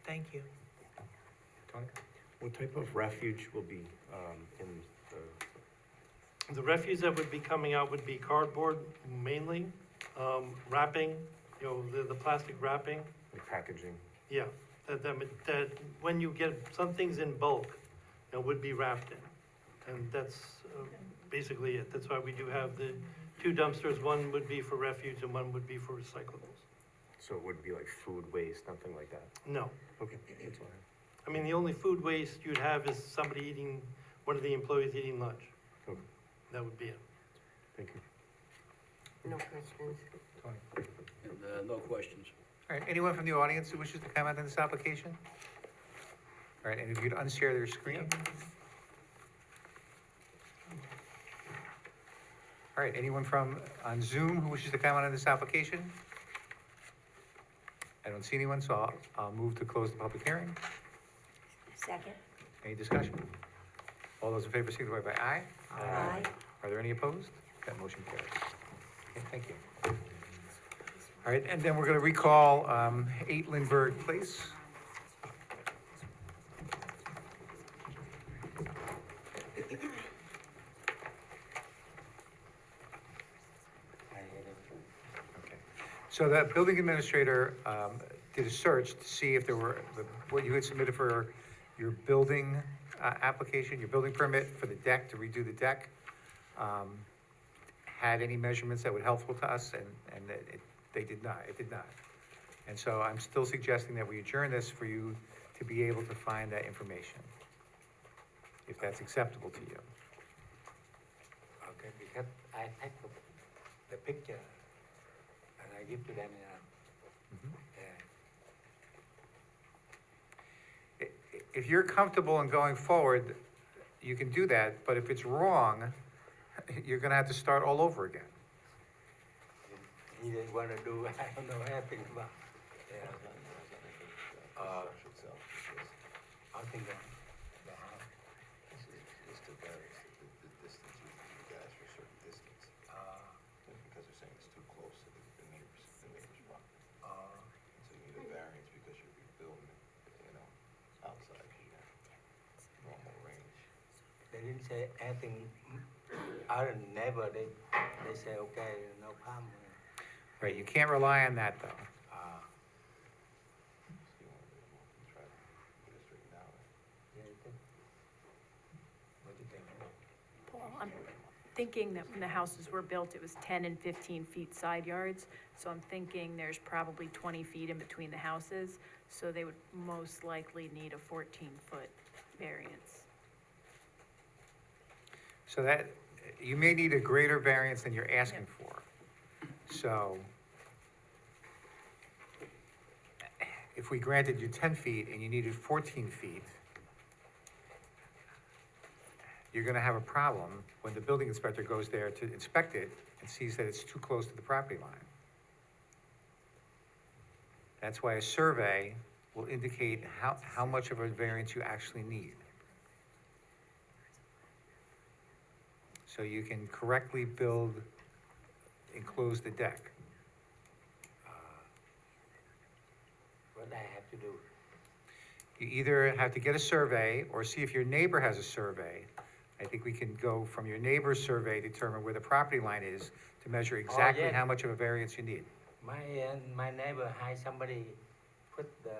thank you. Tony? What type of refuge will be in the, The refuse that would be coming out would be cardboard mainly, wrapping, the plastic wrapping. like packaging? Yeah, that when you get some things in bulk, would be wrapped in. And that's basically it. That's why we do have the two dumpsters. One would be for refuge and one would be for recyclables. So it would be like food waste, nothing like that? No. Okay, that's all right. I mean, the only food waste you'd have is somebody eating, one of the employees eating lunch. Okay, That would be it. thank you. No questions. Tony? No questions. All right, anyone from the audience who wishes to comment on this application? All right, and if you'd unshare their screen. All right, anyone on Zoom who wishes to comment on this application? I don't see anyone, so I'll move to close the public hearing. Second? Any discussion? All those in favor signify by aye. Aye. Are there any opposed? That motion carries. Okay, thank you. All right, and then we're gonna recall 8 Lindbergh Place. Okay. So the building administrator did a search to see if there were, what you had submitted for your building application, your building permit for the deck, to redo the deck, had any measurements that were helpful to us, and it did not. And so I'm still suggesting that we adjourn this for you to be able to find that information, if that's acceptable to you. Okay, because I take the picture and I give to them, yeah. If you're comfortable in going forward, you can do that, but if it's wrong, you're gonna have to start all over again. He didn't want to do, I don't know anything about. Yeah. I think that the house. It's the variance, the distance you guys for a certain distance. Because they're saying it's too close to the neighbor's property. So you need a variance because you're rebuilding it, outside the normal range. They didn't say anything, other than neighbor, they say, okay, no problem. Right, you can't rely on that, though. So you want to try to get it straightened out. Yeah, what do you think? Paul, I'm thinking that when the houses were built, it was 10 and 15 feet side yards. So I'm thinking there's probably 20 feet in between the houses. So they would most likely need a 14-foot variance. So that, you may need a greater variance than you're asking for. So if we granted you 10 feet and you needed 14 feet, you're gonna have a problem when the building inspector goes there to inspect it and sees that it's too close to the property line. That's why a survey will indicate how much of a variance you actually need. So you can correctly build, enclose the deck. What I have to do? You either have to get a survey or see if your neighbor has a survey. I think we can go from your neighbor's survey, determine where the property line is to measure exactly yeah. how much of a variance you need. My neighbor had somebody put the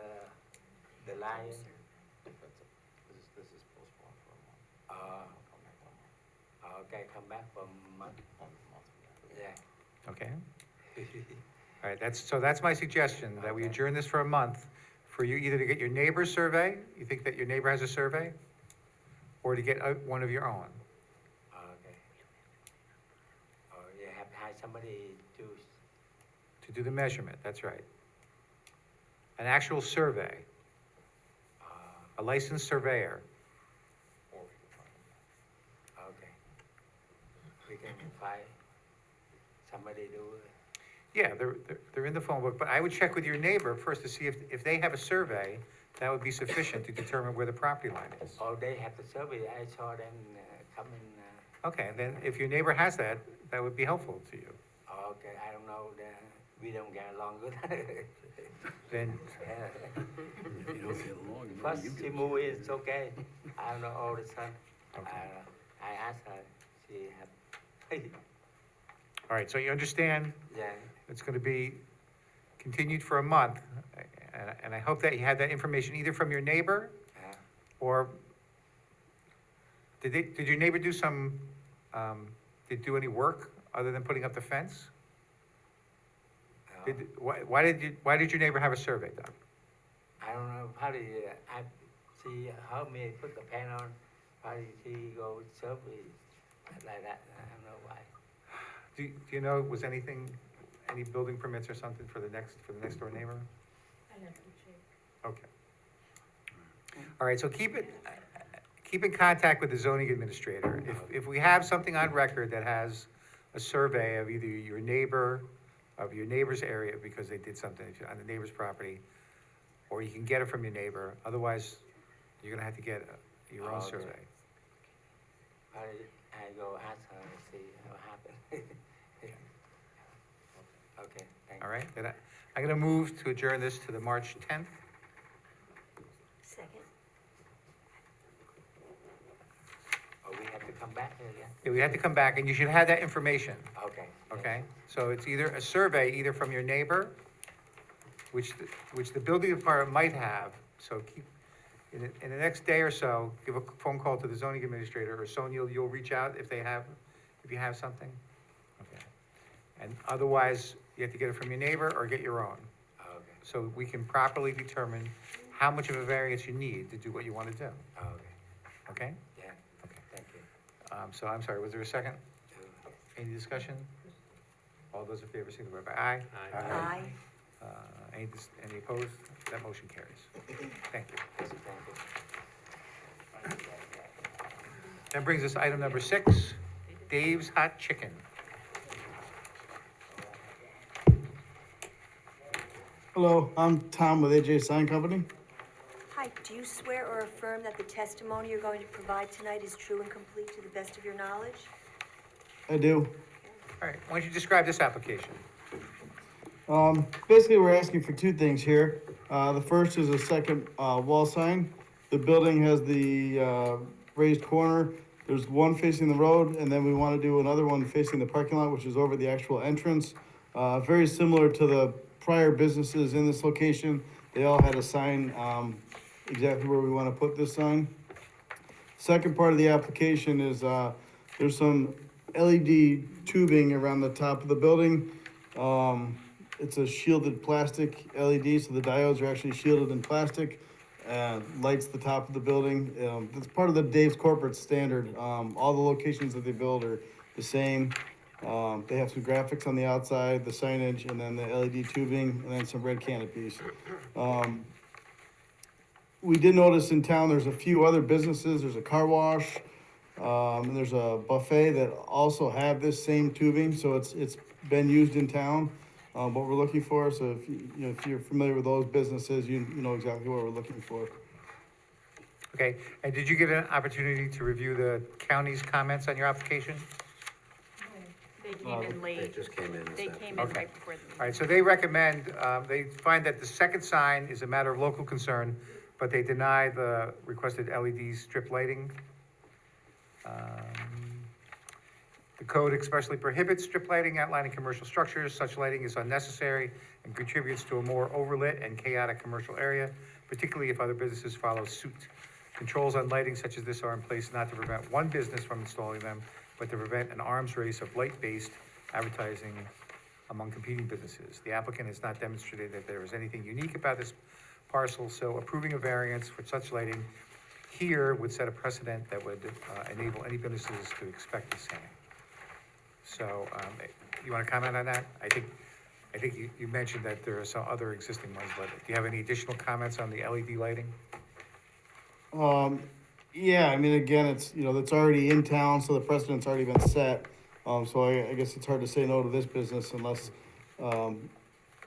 line. This is postponed for a month. Okay, come back for a month. Yeah. Okay? All right, that's my suggestion, that we adjourn this for a month, for you either to get your neighbor's survey, you think that your neighbor has a survey, or to get one of your own. Okay. Or you have to hire somebody To do the measurement, that's right. An actual survey, a licensed surveyor. okay. We can find somebody do it. Yeah, they're in the phone book, but I would check with your neighbor first to see if they have a survey, that would be sufficient to determine where the property line is. Oh, they have the survey. I saw them come in. Okay, and then if your neighbor has that, that would be helpful to you. Okay, I don't know. We don't get along good. Then, First she moved in, it's okay. I don't know all the time. I asked her. She have. all right, so you understand Yeah. it's gonna be continued for a month, and I hope that you had that information either from your neighbor, or did your neighbor do do any work other than putting up the fence? Why did your neighbor have a survey done? I don't know. Probably she helped me put the pen on. Probably she go survey like that. I don't know why. Do you know, was any building permits or something for the next door neighbor? I'll have to check. Okay. All right, so keep in contact with the zoning administrator. If we have something on record that has a survey of either your neighbor's area, because they did something on the neighbor's property, or you can get it from your neighbor, otherwise, you're gonna have to get your own Okay. survey. I go ask her and see what happened. Okay, thank you. All right, then I'm gonna move to adjourn this to the March 10th. Second. Oh, we have to come back here again? Yeah, we have to come back, and you should have that information, Okay. okay? So it's either a survey, either from your neighbor, which the building department might have, so in the next day or so, give a phone call to the zoning administrator, or Sonia, you'll reach out if you have something? Okay. And otherwise, you have to get it from your neighbor or get your own, Okay. so we can properly determine how much of a variance you need to do what you want to do, Okay. okay? Yeah. Okay. Thank you. So I'm sorry, was there a second? Any discussion? All those in favor, signify by aye. Aye. Any opposed? That motion carries. Thank you. Thank you. That brings us to item number 6, Dave's Hot Chicken. Hello, I'm Tom with AJ Sign Company. Hi, do you swear or affirm that the testimony you're going to provide tonight is true and complete to the best of your knowledge? I do. All right, why don't you describe this application? Basically, we're asking for two things here. The first is a second wall sign. The building has the raised corner. There's one facing the road, and then we want to do another one facing the parking lot, which is over the actual entrance. Very similar to the prior businesses in this location. They all had a sign exactly where we want to put this sign. Second part of the application is there's some LED tubing around the top of the building. It's a shielded plastic LED, so the diodes are actually shielded in plastic. Lights the top of the building. It's part of the Dave's corporate standard. All the locations that they build are the same. They have some graphics on the outside, the signage, and then the LED tubing, and then some red canopies. We did notice in town, there's a few other businesses. There's a car wash, And there's a buffet that also have this same tubing, so it's been used in town. What we're looking for, so if if you're familiar with those businesses, you know exactly what we're looking for. Okay, and did you get an opportunity to review the county's comments on your application? They came in late. They just came in this They afternoon. came in right before the All meeting. right, so they recommend, they find that the second sign is a matter of local concern, but they deny the requested LED strip lighting. The code expressly prohibits strip lighting outlining commercial structures. Such lighting is unnecessary and contributes to a more overlit and chaotic commercial area, particularly if other businesses follow suit. Controls on lighting such as this are in place not to prevent one business from installing them, but to prevent an arms race of light-based advertising among competing businesses. The applicant has not demonstrated that there is anything unique about this parcel, so approving a variance for such lighting here would set a precedent that would enable any businesses to expect the same. So, you want to comment on that? I think you mentioned that there are some other existing ones, but do you have any additional comments on the LED lighting? Yeah, I mean, again, it's already in town, so the precedent's already been set. So I guess it's hard to say no to this business unless, I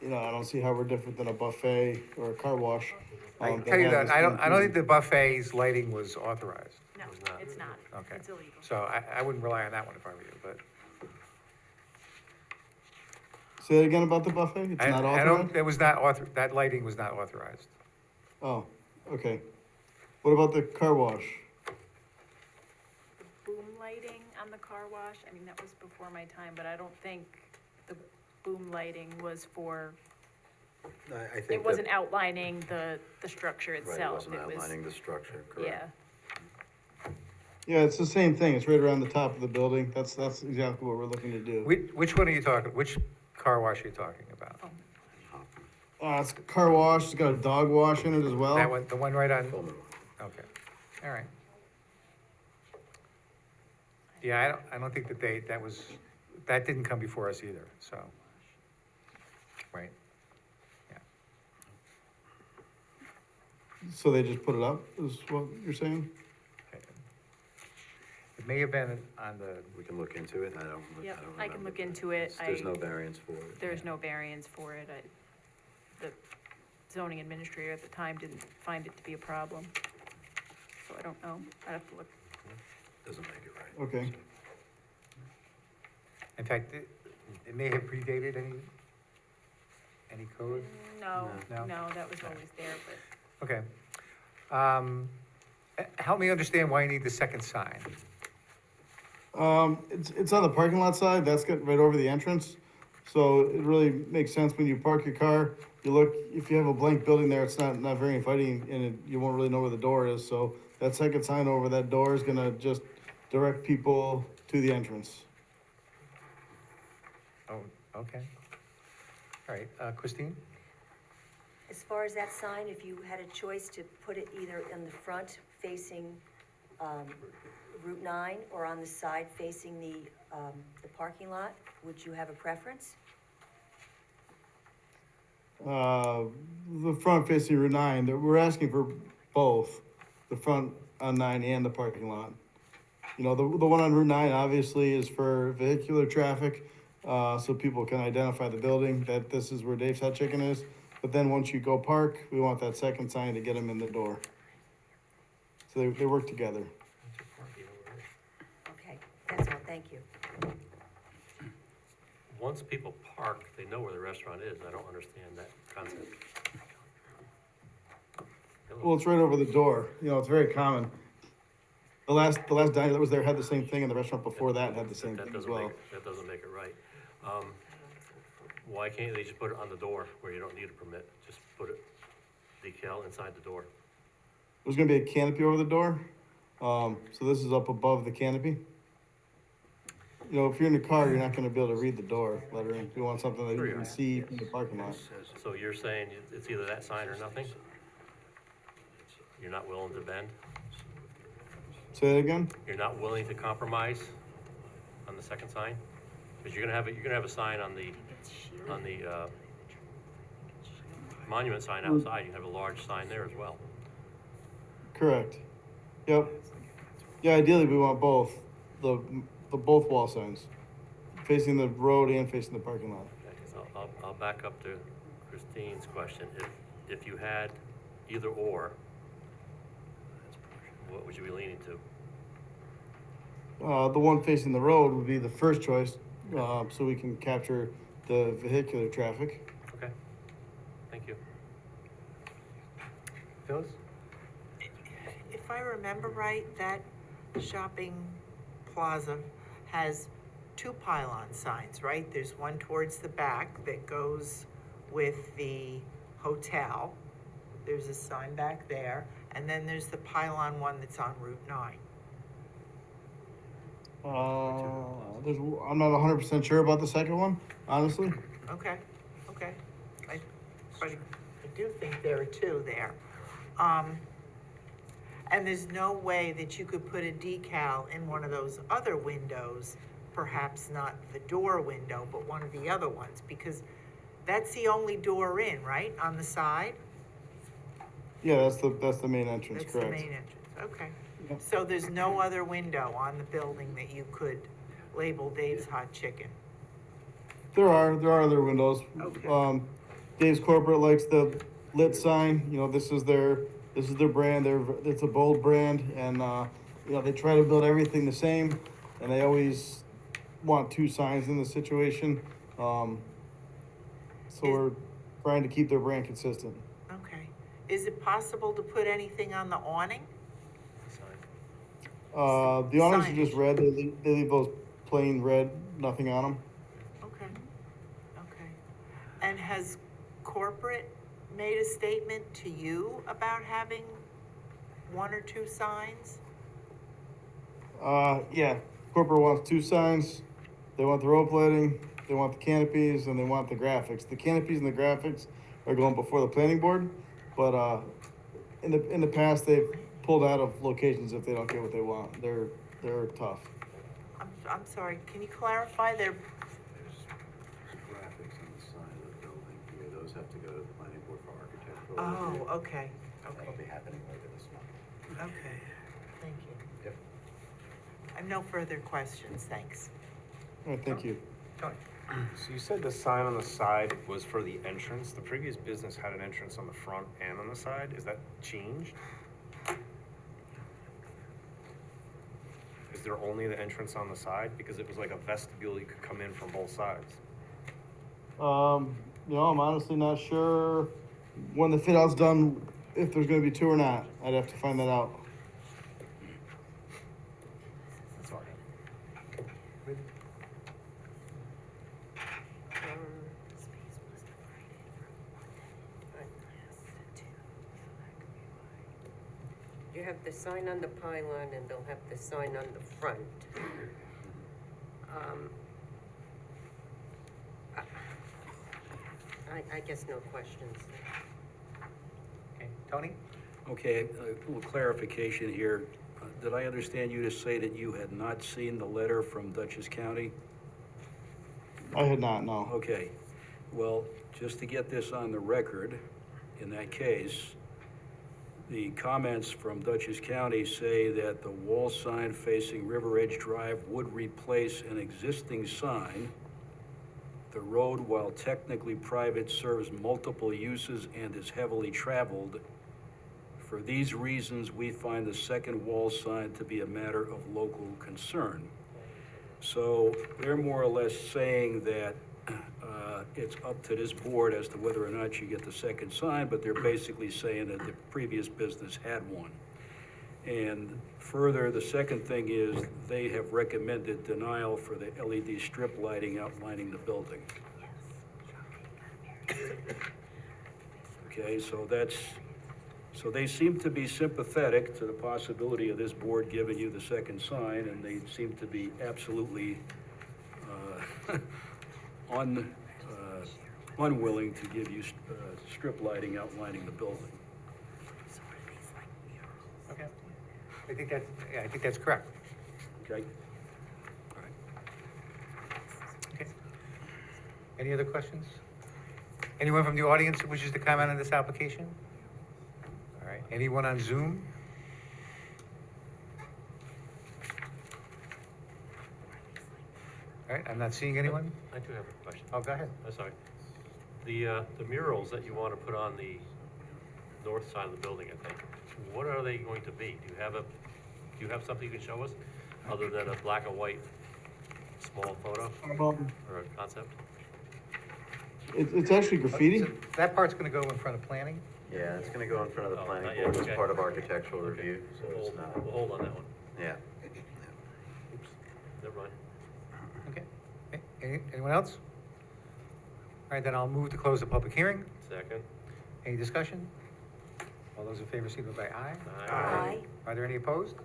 don't see how we're different than a buffet or a car wash. I can tell you that, I don't think the buffet's lighting was authorized. No, it's not. Okay. It's illegal. So I wouldn't rely on that one if I were you, but. Say it again about the buffet? It's not I authorized? it was not that lighting was not authorized. Oh, okay. What about the car wash? Boom lighting on the car wash, I mean, that was before my time, but I don't think the boom lighting was for, I think it wasn't outlining the structure Right, it itself. wasn't It was- outlining the structure, Yeah, correct. Yeah, it's the same thing. It's right around the top of the building. That's exactly what we're looking to do. Which one are you talking, which car wash are you talking about? It's a car wash. It's got a dog wash in it as well. That one, the one right on, Pullman. okay, all right. Yeah, I don't think that didn't come before us either, so. Right, yeah. So they just put it up, is what you're saying? Okay. It may have been on the, We can look into it, I don't yep, remember. I can look into it. There's no variance for it. There's no variance for it. The zoning administrator at the time didn't find it to be a problem. So I don't know. I'd have to look. Doesn't make it right. Okay. in fact, it may have predated any code? No, No? no, that was always there, but. Okay. Help me understand why you need the second sign. It's on the parking lot side. That's got right over the entrance. So it really makes sense when you park your car, you look, if you have a blank building there, it's not very inviting and you won't really know where the door is. So that second sign over that door is gonna just direct people to the entrance. Oh, okay. All right, Christine? As far as that sign, if you had a choice to put it either in the front facing Route 9 or on the side facing the parking lot, would you have a preference? The front facing Route 9, we're asking for both, the front on 9 and the parking lot. You know, the one on Route 9 obviously is for vehicular traffic, so people can identify the building, that this is where Dave's Hot Chicken is. But then once you go park, we want that second sign to get them in the door. So they work together. Okay, that's all, thank you. Once people park, they know where the restaurant is. I don't understand that concept. Well, it's right over the door, you know, it's very common. The last diner that was there had the same thing, and the restaurant before that had the same That thing as doesn't well. make, that doesn't make it right. Why can't they just put it on the door where you don't need a permit? Just put it decal inside the door. There's gonna be a canopy over the door, so this is up above the canopy. You know, if you're in the car, you're not gonna be able to read the door lettering. You want something that Sure you you can are. see from the parking lot. So you're saying it's either that sign or nothing? You're not willing to bend? Say that again? You're not willing to compromise on the second sign? Because you're gonna have a sign on the monument sign outside. You have a large sign there as well. Correct. Yep. Yeah, ideally, we want both, the both wall signs, facing the road and facing the parking lot. Okay, so I'll back up to Christine's question. If you had either or, what would you be leaning to? The one facing the road would be the first choice, so we can capture the vehicular traffic. Okay, thank you. Phyllis? If I remember right, that shopping plaza has two pylon signs, right? There's one towards the back that goes with the hotel. There's a sign back there, and then there's the pylon one that's on Route 9. I'm not 100% sure about the second one, honestly. Okay, okay. But I do think there are two there. And there's no way that you could put a decal in one of those other windows, perhaps not the door window, but one of the other ones, because that's the only door in, right, on the side? Yeah, that's the main entrance, That's the correct. main entrance, okay. Yep. So there's no other window on the building that you could label Dave's Hot Chicken? There are other windows. Okay. Dave's Corporate likes the lit sign, this is their brand, it's a bold brand, and, they try to build everything the same, and they always want two signs in the situation. So we're trying to keep their brand consistent. Okay. Is it possible to put anything on the awning? The awnings are just Signage. red, they leave those plain red, nothing on them. Okay, okay. And has corporate made a statement to you about having one or two signs? Yeah, corporate wants two signs, they want the rope lighting, they want the canopies, and they want the graphics. The canopies and the graphics are going before the planning board, but, in the past, they've pulled out of locations if they don't get what they want. They're tough. I'm sorry, can you clarify their, Graphics on the side of the building, those have to go to the planning board for architectural review. oh, okay, That'll okay, be happening later this month. okay, thank you. Yep. I have no further questions, thanks. All right, thank you. Tony? So you said the sign on the side was for the entrance. The previous business had an entrance on the front and on the side. Is that changed? Is there only the entrance on the side? Because it was like a vestibule, you could come in from both sides. I'm honestly not sure when the fit out's done, if there's gonna be two or not. I'd have to find that out. That's all. You have the sign on the pylon and they'll have the sign on the front. I guess no questions. Okay, Tony? Okay, a little clarification here. Did I understand you to say that you had not seen the letter from Dutchess County? I had not, no. Okay, well, just to get this on the record, in that case, the comments from Dutchess County say that the wall sign facing River Edge Drive would replace an existing sign. The road, while technically private, serves multiple uses and is heavily traveled. For these reasons, we find the second wall sign to be a matter of local concern. So they're more or less saying that it's up to this board as to whether or not you get the second sign, but they're basically saying that the previous business had one. And further, the second thing is they have recommended denial for the LED strip lighting outlining the building. Okay, so they seem to be sympathetic to the possibility of this board giving you the second sign, and they seem to be absolutely unwilling to give you strip lighting outlining the building. Okay. I think that's correct. Okay? All right. Okay. Any other questions? Anyone from the audience that wishes to comment on this application? All right, anyone on Zoom? All right, I'm not seeing anyone. I do have a question. Oh, go ahead. I'm sorry. The murals that you want to put on the north side of the building, I think, what are they going to be? Do you have something you can show us, other than a black and white small photo or a concept? It's actually graffiti. So that part's gonna go in front of planning? Yeah, it's gonna go in front of the Oh, planning not yet, board as okay. part of architectural Okay, review, so we'll it's hold, not, we'll hold on that one. yeah. Oops, never mind. Okay. Anyone else? All right, then I'll move to close the public hearing. Second. Any discussion? All those in favor, signify by aye. Aye. Are there any opposed?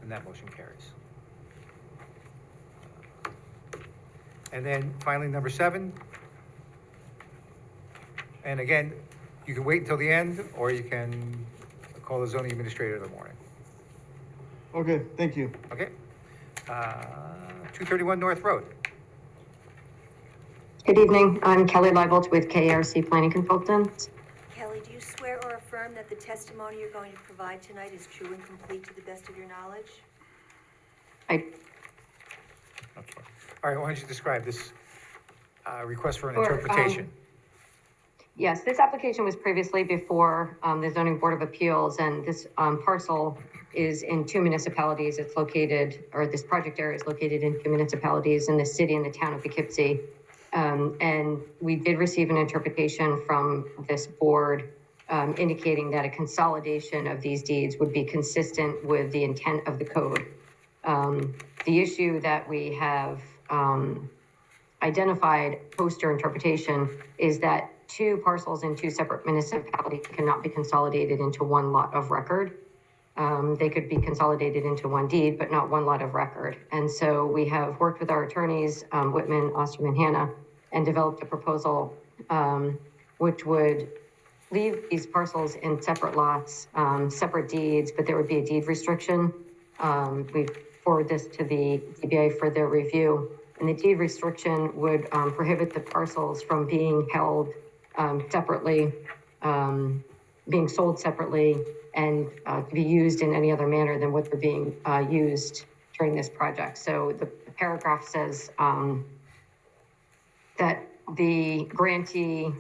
And that motion carries. And then finally, number 7. And again, you can wait until the end, or you can call the zoning administrator in the morning. Okay, thank you. Okay? 231 North Road. Good evening. I'm Kelly Leibold with KRC Planning Consultants. Kelly, do you swear or affirm that the testimony you're going to provide tonight is true and complete to the best of your knowledge? I Okay. All right, why don't you describe this request for an Sure, interpretation? Yes, this application was previously before the Zoning Board of Appeals, and this parcel is in 2 municipalities. It's located, or this project area is located in 2 municipalities in the city and the town of Poughkeepsie. And we did receive an interpretation from this board indicating that a consolidation of these deeds would be consistent with the intent of the code. The issue that we have identified post your interpretation is that 2 parcels in 2 separate municipalities cannot be consolidated into 1 lot of record. They could be consolidated into 1 deed, but not 1 lot of record. And so we have worked with our attorneys, Whitman, Osterman, Hanna, and developed a proposal which would leave these parcels in separate lots, separate deeds, but there would be a deed restriction. We forward this to the DBA for their review. And the deed restriction would prohibit the parcels from being held separately, being sold separately, and to be used in any other manner than what they're being used during this project. So the paragraph says that the grantee,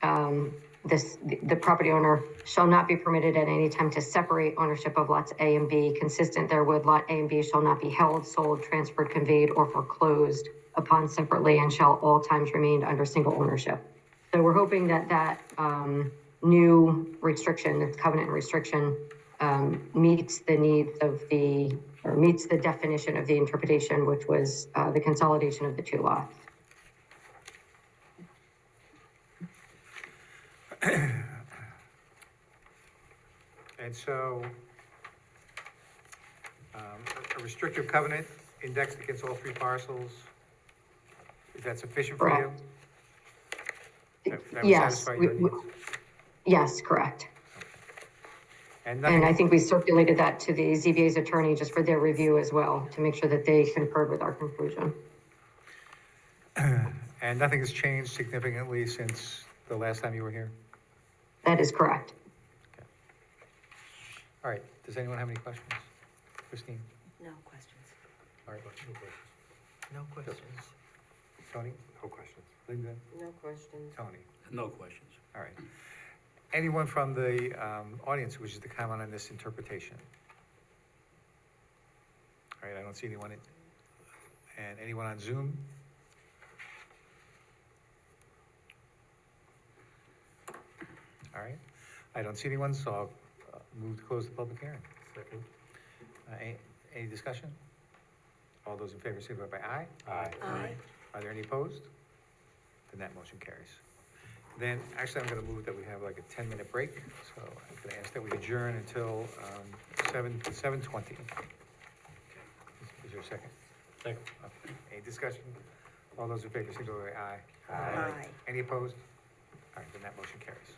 the property owner shall not be permitted at any time to separate ownership of lots A and B. Consistent therewith, lot A and B shall not be held, sold, transferred, conveyed, or foreclosed upon separately, and shall all times remain under single ownership. So we're hoping that that new restriction, this covenant restriction, meets the needs of meets the definition of the interpretation, which was the consolidation of the 2 lots. And so, a restrictive covenant indexed against all 3 parcels, is that sufficient for you? Correct. That would Yes, satisfy your needs? yes, correct. And And I nothing, think we circulated that to the ZBA's attorney just for their review as well, to make sure that they concurred with our conclusion. and nothing has changed significantly since the last time you were here? That is correct. All right, does anyone have any questions? Christine? No questions. All right, No questions. Tony? No questions. Linda? No questions. Tony? No questions. All right. Anyone from the audience who wishes to comment on this interpretation? All right, I don't see anyone. And anyone on Zoom? All right, I don't see anyone, so I'll move to close the public hearing. Second. Any discussion? All those in favor, signify by aye. Aye. Aye. Are there any opposed? Then that motion carries. Then, actually, I'm gonna move that we have like a 10-minute break, so I'm gonna ask that we adjourn until 7:20. Is there a second? Second. Okay. Any discussion? All those in favor, signify by aye. Aye. Any opposed? All right, then that motion carries.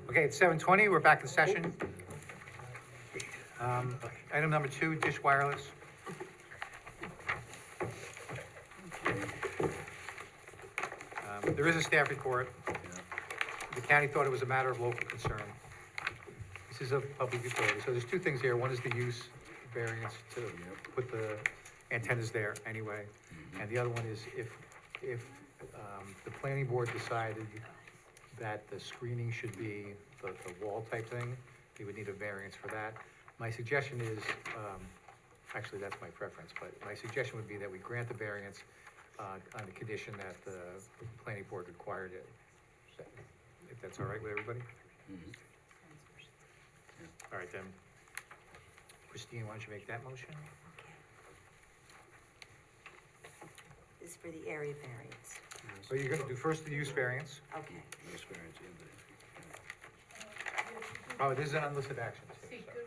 Okay, it's 7:20, we're back in session. Item number 2, Dish Wireless. There is a staff report. The county thought it was a matter of local concern. This is a public utility, so there's two things here. One is the use variance to put the antennas there anyway. And the other one is if the planning board decided that the screening should be the wall type thing, they would need a variance for that. My suggestion is, actually, that's my preference, but my suggestion would be that we grant the variance on the condition that the planning board required it. If that's all right with everybody? All right, then. Christine, why don't you make that motion? This is for the area variance. So you're gonna do first the use variance. Okay. Use variance in the- Oh, this is an unlisted action. Seeker,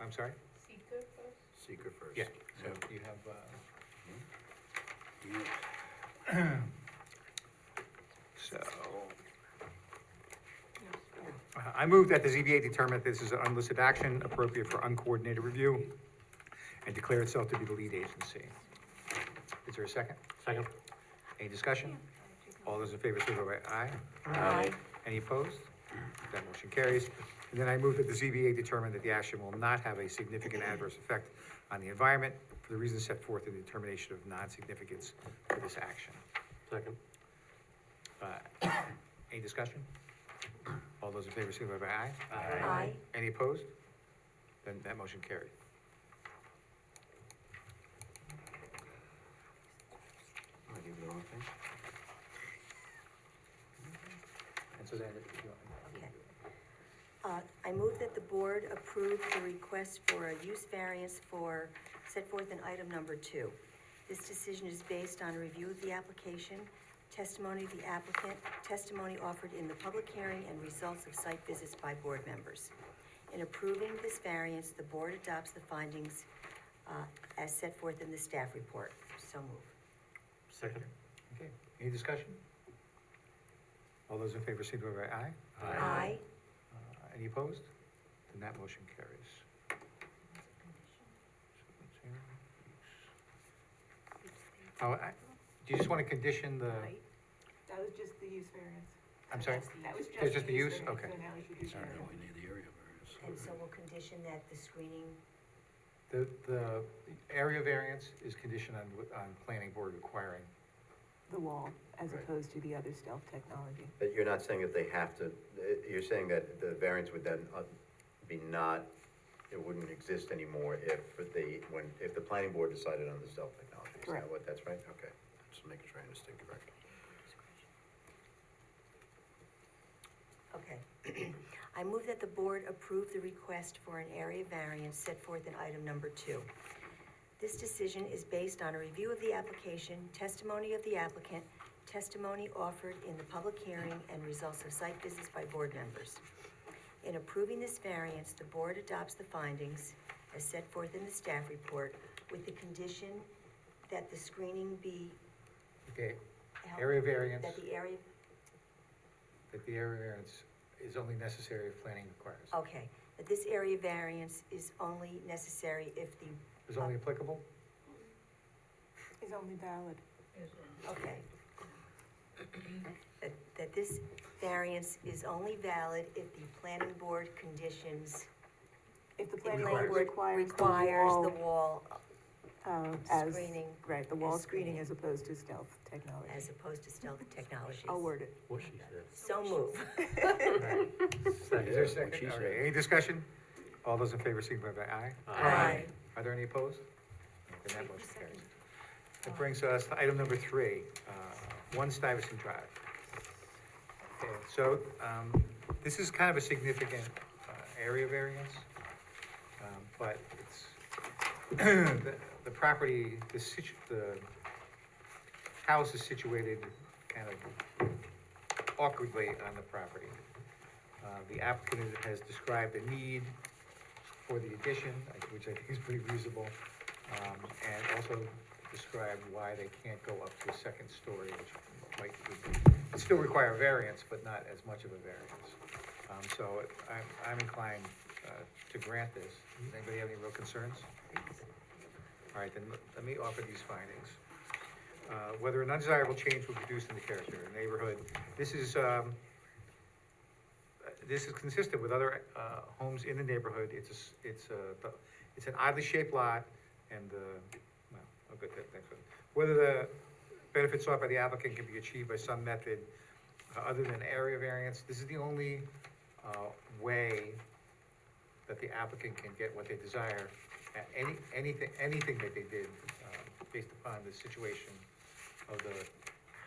I'm sorry? seeker first. Seeker first. Yeah, so you have, so. I move that the ZBA determine that this is an unlisted action appropriate for uncoordinated review and declare itself to be the lead agency. Is there a second? Second. Any discussion? All those in favor, say aye. Aye. Any opposed? That motion carries. And then I move that the ZBA determine that the action will not have a significant adverse effect on the environment for the reasons set forth in the determination of non-significance for this action. Second. Any discussion? All those in favor, signify by aye. Aye. Any opposed? Then that motion carried. I give you the wrong thing? And so then, Okay. I move that the board approve the request for a use variance for, set forth in item number 2. This decision is based on a review of the application, testimony of the applicant, testimony offered in the public hearing, and results of site visits by board members. In approving this variance, the board adopts the findings as set forth in the staff report. So move. Second. okay, any discussion? All those in favor, signify by aye. Aye. Any opposed? Then that motion carries. Oh, do you just want to condition the, That was just the use variance. I'm sorry? That was It's just the use? variance, Okay. so now we should do All right. No, we need the area variance. And so we'll condition that the screening, The area variance is conditioned on planning board requiring. The wall, as Right. opposed to the other stealth technology. But you're not saying that they have to, you're saying that the variance would then be not, it wouldn't exist anymore if if the planning board decided on the stealth technology. Is that Correct. what, that's right? Okay, just making sure I understand correctly. okay. I move that the board approve the request for an area variance set forth in item number 2. This decision is based on a review of the application, testimony of the applicant, testimony offered in the public hearing, and results of site visits by board members. In approving this variance, the board adopts the findings as set forth in the staff report with the condition that the screening be Okay, held. area variance, That the area, that the area variance is only necessary if planning requires. okay, that this area variance is only necessary if the, Is only applicable? Is only valid. okay. That this variance is only valid if the planning board conditions, If the the planning planning board board requires the wall as, screening, right, the wall as screening screening. as opposed to stealth technology. as opposed to stealth technologies. I'll word it. What she said. So move. Is there a Yeah, what second? she All said. right, any discussion? All those in favor, signify by aye. Aye. Are there any opposed? Then that motion carries. That brings us to item number 3, 1 Stuyvesant Drive. Okay, so, this is kind of a significant, area variance, but it's, the property, the house is situated kind of awkwardly on the property. The applicant has described a need for the addition, which I think is pretty reasonable, and also described why they can't go up to a second story, which might still require a variance, but not as much of a variance. So I'm inclined to grant this. Does anybody have any real concerns? All right, then let me offer these findings. Whether an undesirable change will be produced in the character of the neighborhood. This is consistent with other homes in the neighborhood. It's an oddly shaped lot, and well, I'll get that next one. Whether the benefits sought by the applicant can be achieved by some method other than area variance. This is the only way that the applicant can get what they desire. Anything that they did based upon the situation of the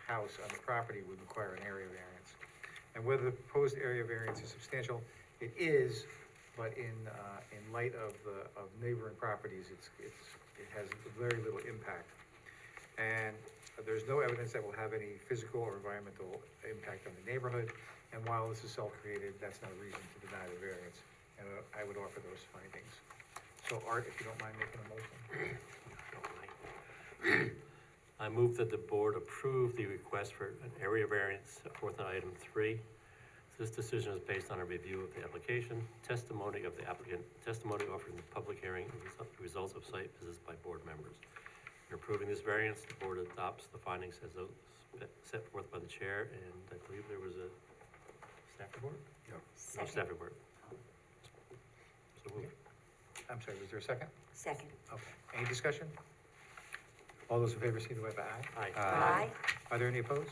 house on the property would require an area variance. And whether the proposed area variance is substantial, it is, but in light of neighboring properties, it has very little impact. And there's no evidence that will have any physical or environmental impact on the neighborhood. And while this is self-created, that's not a reason to deny the variance. And I would offer those findings. So Art, if you don't mind making a motion. I move that the board approve the request for an area variance set forth in item 3. This decision is based on a review of the application, testimony of the applicant, testimony offered in the public hearing, and results of site visits by board members. In approving this variance, the board adopts the findings as those set forth by the chair, and I believe there was a staff report? No, staff report. So moved. I'm sorry, was there a second? Second. Okay, any discussion? All those in favor, signify by aye. Aye. Aye. Are there any opposed?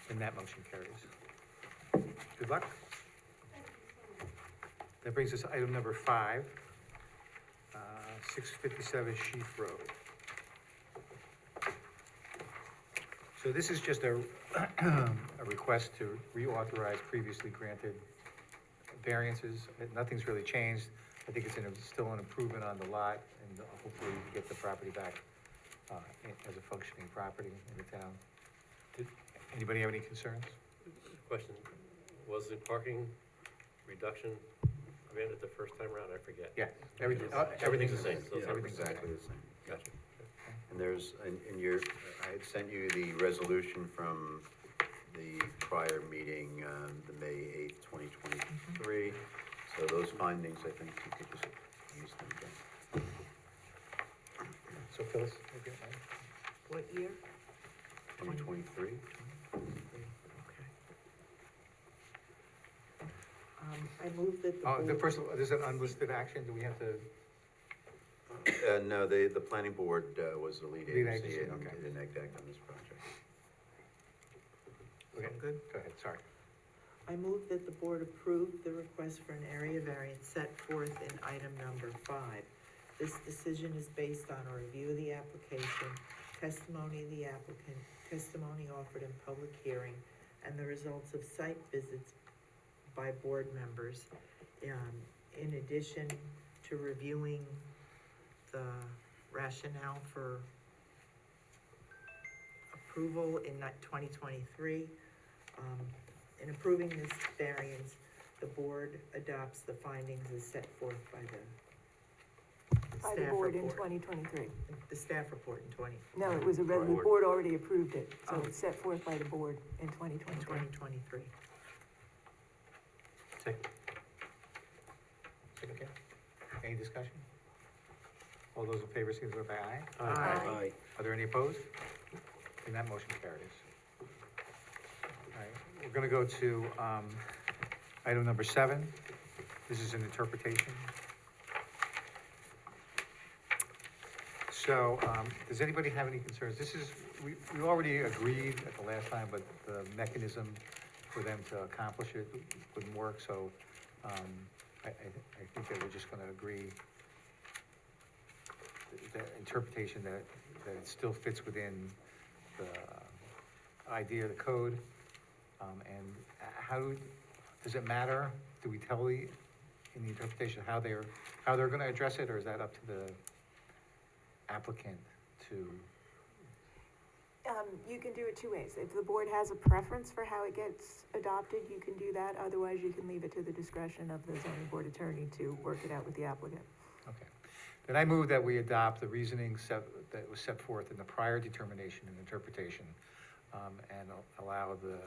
Then that motion carries. Good luck. That brings us to item number 5, 657 Sheaf Road. So this is just a request to reauthorize previously granted variances. Nothing's really changed. I think it's still an improvement on the lot, and hopefully we can get the property back as a functioning property in the town. Did anybody have any concerns? Question, was the parking reduction granted the first time around? I forget. Yeah, Everything's the same. So it's everything's Exactly the same. Gotcha. And there's, in your, I had sent you the resolution from the prior meeting, the May 8th, 2023. So those findings, I think you could just use them again. So Phyllis, okay, right? What year? 2023? I move that the Oh, the board, first, there's an unlisted action, do we have to? No, the planning board was the lead Lead agency agency, and okay. did an act on this project. Okay, good. go ahead, sorry. I move that the board approve the request for an area variance set forth in item number 5. This decision is based on a review of the application, testimony of the applicant, testimony offered in public hearing, and the results of site visits by board members, in addition to reviewing the rationale for approval in 2023. In approving this variance, the board adopts the findings as set forth by the By the staff board in report. 2023. The staff report in No, it was the board already approved it, so it's set forth by the board in 2023. 2023. Second. Okay. Any discussion? All those in favor, signify by aye. Aye. Are there any opposed? And that motion carries. All right, we're gonna go to, item number 7. This is an interpretation. So, does anybody have any concerns? This is, we already agreed at the last time, but the mechanism for them to accomplish it wouldn't work, so, I think that we're just gonna agree the interpretation that it still fits within the idea of the code. And does it matter? Do we tell in the interpretation how they're gonna address it, or is that up to the applicant to? You can do it two ways. If the board has a preference for how it gets adopted, you can do that. Otherwise, you can leave it to the discretion of the zoning board attorney to work it out with the applicant. Okay. Then I move that we adopt the reasoning that was set forth in the prior determination and interpretation, and allow the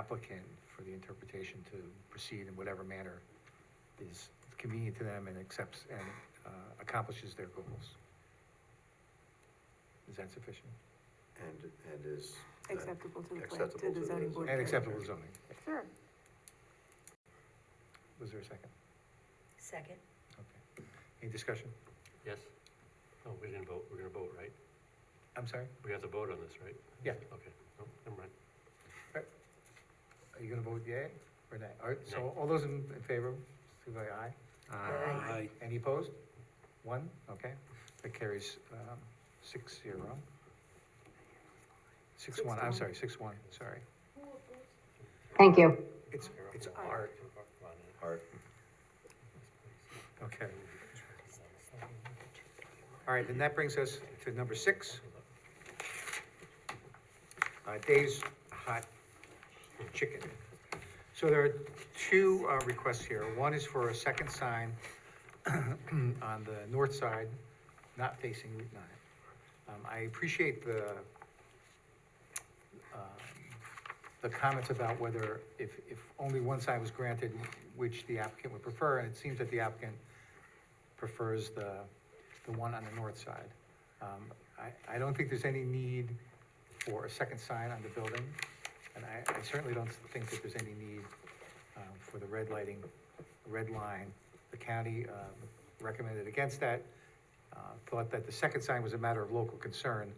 applicant for the interpretation to proceed in whatever manner is convenient to them and accepts and accomplishes their goals. Is that sufficient? And is. Acceptable to the plan, acceptable to the zoning board. And acceptable to zoning. Sure. Was there a second? Second. Okay. Any discussion? Yes? Oh, we didn't vote, we're gonna vote, right? I'm sorry? We have to vote on this, right? Yeah. Okay, no, never mind. Are you gonna vote yea or nay? All right, so Nay. all those in favor, say by aye. Aye. Any opposed? One, okay. That carries 6-0. 6-1, I'm sorry, 6-1, sorry. Thank you. It's art. Art. Okay. All right, then that brings us to number 6. Dave's Hot Chicken. So there are two requests here. One is for a second sign on the north side, not facing Route 9. I appreciate the comments about whether, if only one sign was granted, which the applicant would prefer, and it seems that the applicant prefers the one on the north side. I don't think there's any need for a second sign on the building, and I certainly don't think that there's any need for the red lighting, red line. The county recommended against that, thought that the second sign was a matter of local concern,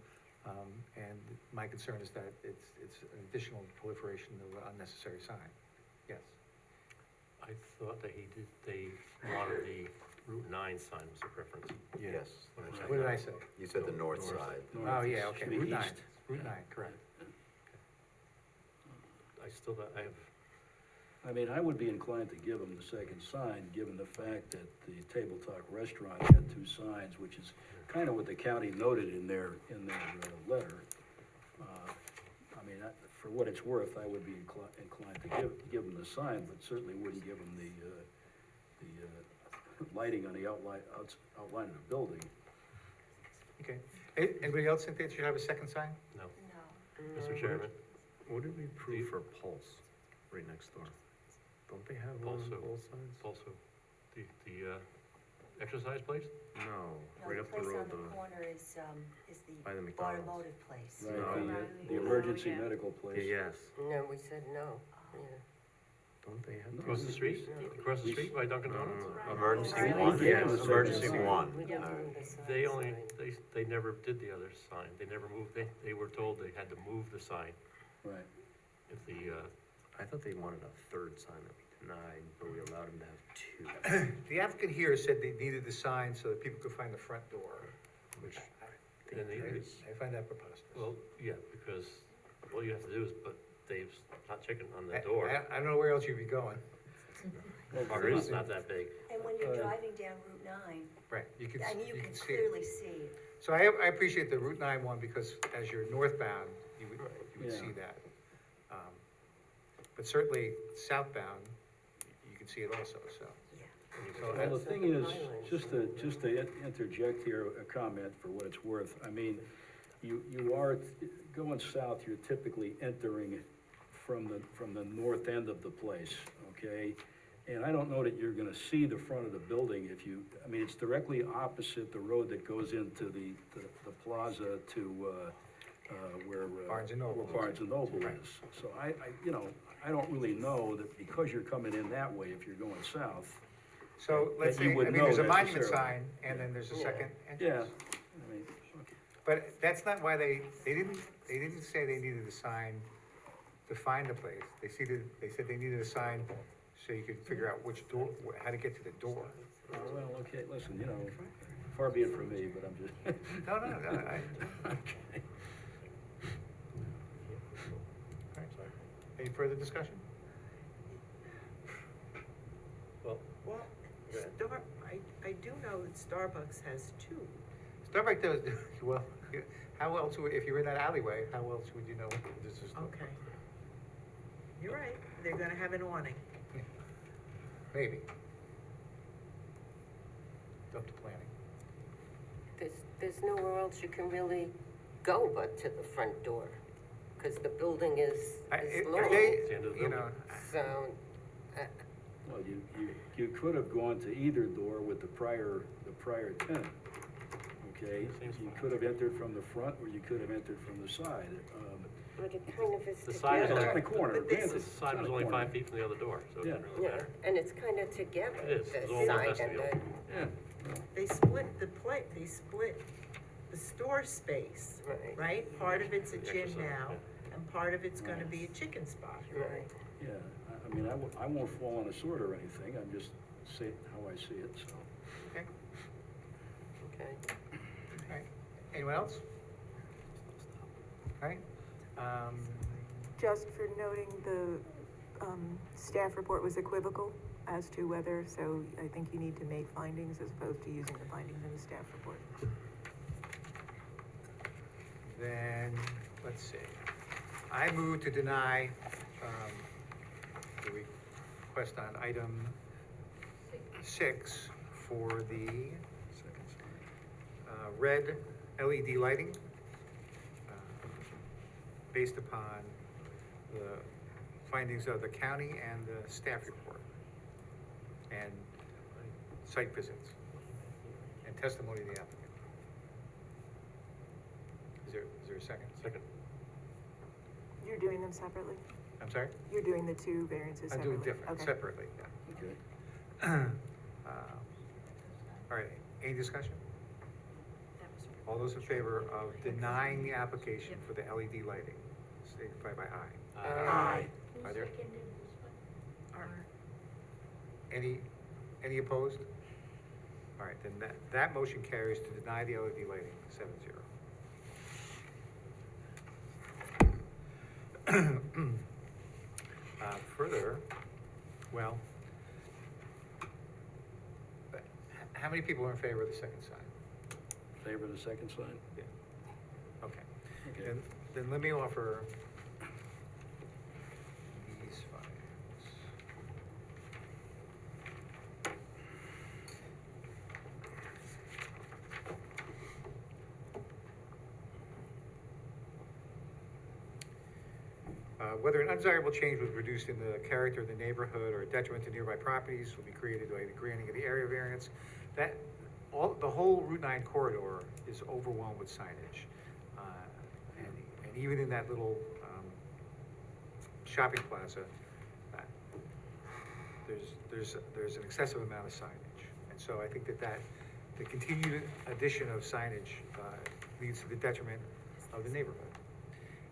and my concern is that it's an additional proliferation of unnecessary sign. Yes. I thought that they wanted the Route 9 sign was a preference. Yes. What did I say? You said the north side. Oh, yeah, okay, Should be Route 9, east. Route 9, correct. I have, I mean, I would be inclined to give them the second sign, given the fact that the Table Talk restaurant had 2 signs, which is kind of what the county noted in their letter. I mean, for what it's worth, I would be inclined to give them the sign, but certainly wouldn't give them the lighting on the outline of the building. Okay. Anybody else think they should have a second sign? no, No. Mr. Chairman, What did we approve for Pulse right next door? Don't they have one on Also- both sides? also, the exercise place? No, No, right the up the place on road, the corner is by the the McDonald's. automotive place. Right, No. the emergency Yeah. medical place. Yes, No, we said no. Yeah. don't they have? Across the street? Across the street by Dunkin' Donuts? Emergency Right. one, We yes, gave them emergency the sign. one. We didn't All do right. the sign. They only, they never did the other sign. They never moved, they were told they had to move the sign Right. if the, I thought they wanted a third sign that we denied, but we allowed them to have 2. The applicant here said they needed the sign so that people could find the front door, which and they, I find that preposterous. well, yeah, because all you have to do is put Dave's Hot Chicken on the door. I don't know where else you'd be going. Parking lot's not that big. And when you're driving down Route 9, Right, you can, and you you can can see it. clearly see. So I appreciate the Route 9 one because as you're northbound, you would Yeah. see that. But certainly southbound, you can see it also, so. So Well, the that's- thing is, just to interject here a comment for what it's worth, I mean, you are, going south, you're typically entering from the north end of the place, okay? And I don't know that you're gonna see the front of the building if you, I mean, it's directly opposite the road that goes into the plaza to, where. Barnes and Noble. Where Barnes and Noble is. So I don't really know that because you're coming in that way, if you're going south. So let's that you say, I would mean, know there's a monument necessarily. sign and then there's a second Yeah, entrance. I mean, But that's not why they didn't say they needed a sign to find the place. They said they needed a sign so you could figure out which door, how to get to the door. well, okay, listen, far be it from me, but I'm just. No, Okay. Any further discussion? Well, Well, I do know that Starbucks has 2. Starbucks does, well, how else would, if you're in that alleyway, how else would you know this is? Okay. You're right, they're gonna have an awning. Maybe. Up to planning. There's nowhere else you can really go but to the front door, because the building is If long. they, the end of the you know, So, Well, you could have gone to either door with the prior tenant, okay? You could have entered from the front, or you could have entered from the side. but it kind of is The side is together. only, The corner, But this granted. the it's side on was a only corner. 5 feet from the other door, so it Yeah. didn't really Yeah, matter. and it's kind of together, It is. It's the all side and vestibule. the, Yeah. They split they split the store space, right, right? Part of it's a The gym exercise, now, yeah. and part of it's gonna be a chicken spot. right. Yeah, I mean, I won't fall on a sword or anything, I'm just saying how I see it, so. okay, Okay. all right. Anyone else? All right, Just for noting, the, staff report was equivocal as to whether, so I think you need to make findings as opposed to using the findings in the staff report. then, let's see. I move to deny, the request on item 6 for the, red LED lighting, based upon the findings of the county and the staff report, and site visits, and testimony of the applicant. Is there a second? Second. You're doing them separately? I'm sorry? You're doing the two variances I'm separately? doing different, Okay. separately, yeah. Okay. All right, any discussion? All those in favor of denying the application for the LED lighting, signify by aye. Aye. Are there any opposed? All right, then that motion carries to deny the LED lighting, 7-0. Further, well, how many people are in favor of the second sign? Favor the second sign? Yeah. Okay. Okay. Then let me offer these findings. Whether an undesirable change was reduced in the character of the neighborhood or a detriment to nearby properties will be created by the granting of the area variance. The whole Route 9 corridor is overwhelmed with signage. And even in that little shopping plaza, there's an excessive amount of signage. And so I think that the continued addition of signage leads to the detriment of the neighborhood.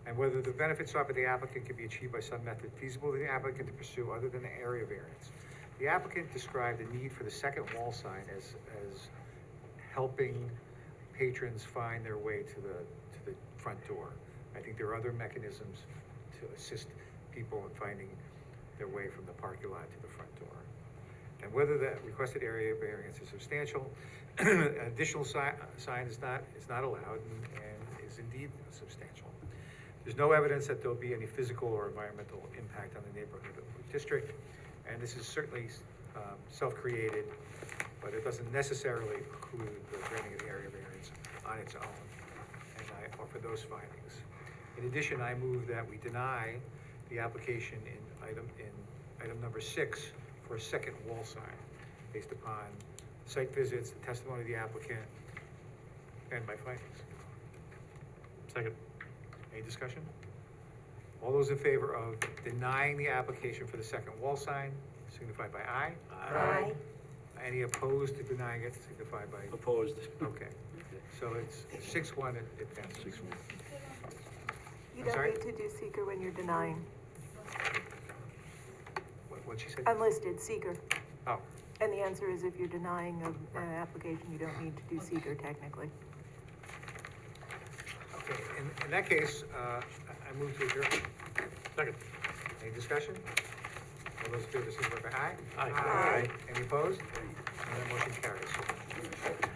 And whether the benefits sought by the applicant can be achieved by some method feasible to the applicant to pursue other than the area variance. The applicant described the need for the second wall sign as helping patrons find their way to the front door. I think there are other mechanisms to assist people in finding their way from the parking lot to the front door. And whether the requested area variance is substantial, an additional sign is not allowed and is indeed substantial. There's no evidence that there'll be any physical or environmental impact on the neighborhood or district, and this is certainly self-created, but it doesn't necessarily preclude the granting of the area variance on its own, and I offer those findings. In addition, I move that we deny the application in item number 6 for a second wall sign, based upon site visits, the testimony of the applicant, and my findings. Second. Any discussion? All those in favor of denying the application for the second wall sign, signify by aye. Aye. Any opposed to denying it, signify by, Opposed? okay. So it's 6-1, it passes. 6-1. You I'm don't sorry? need to do seeker when you're denying. What'd she say? Unlisted, seeker. Oh, And the answer is if you're denying an application, you don't need to do seeker technically. okay. In that case, I move to adjourn. Second. Any discussion? All those in favor, signify by aye. Aye. Any opposed? And that motion carries.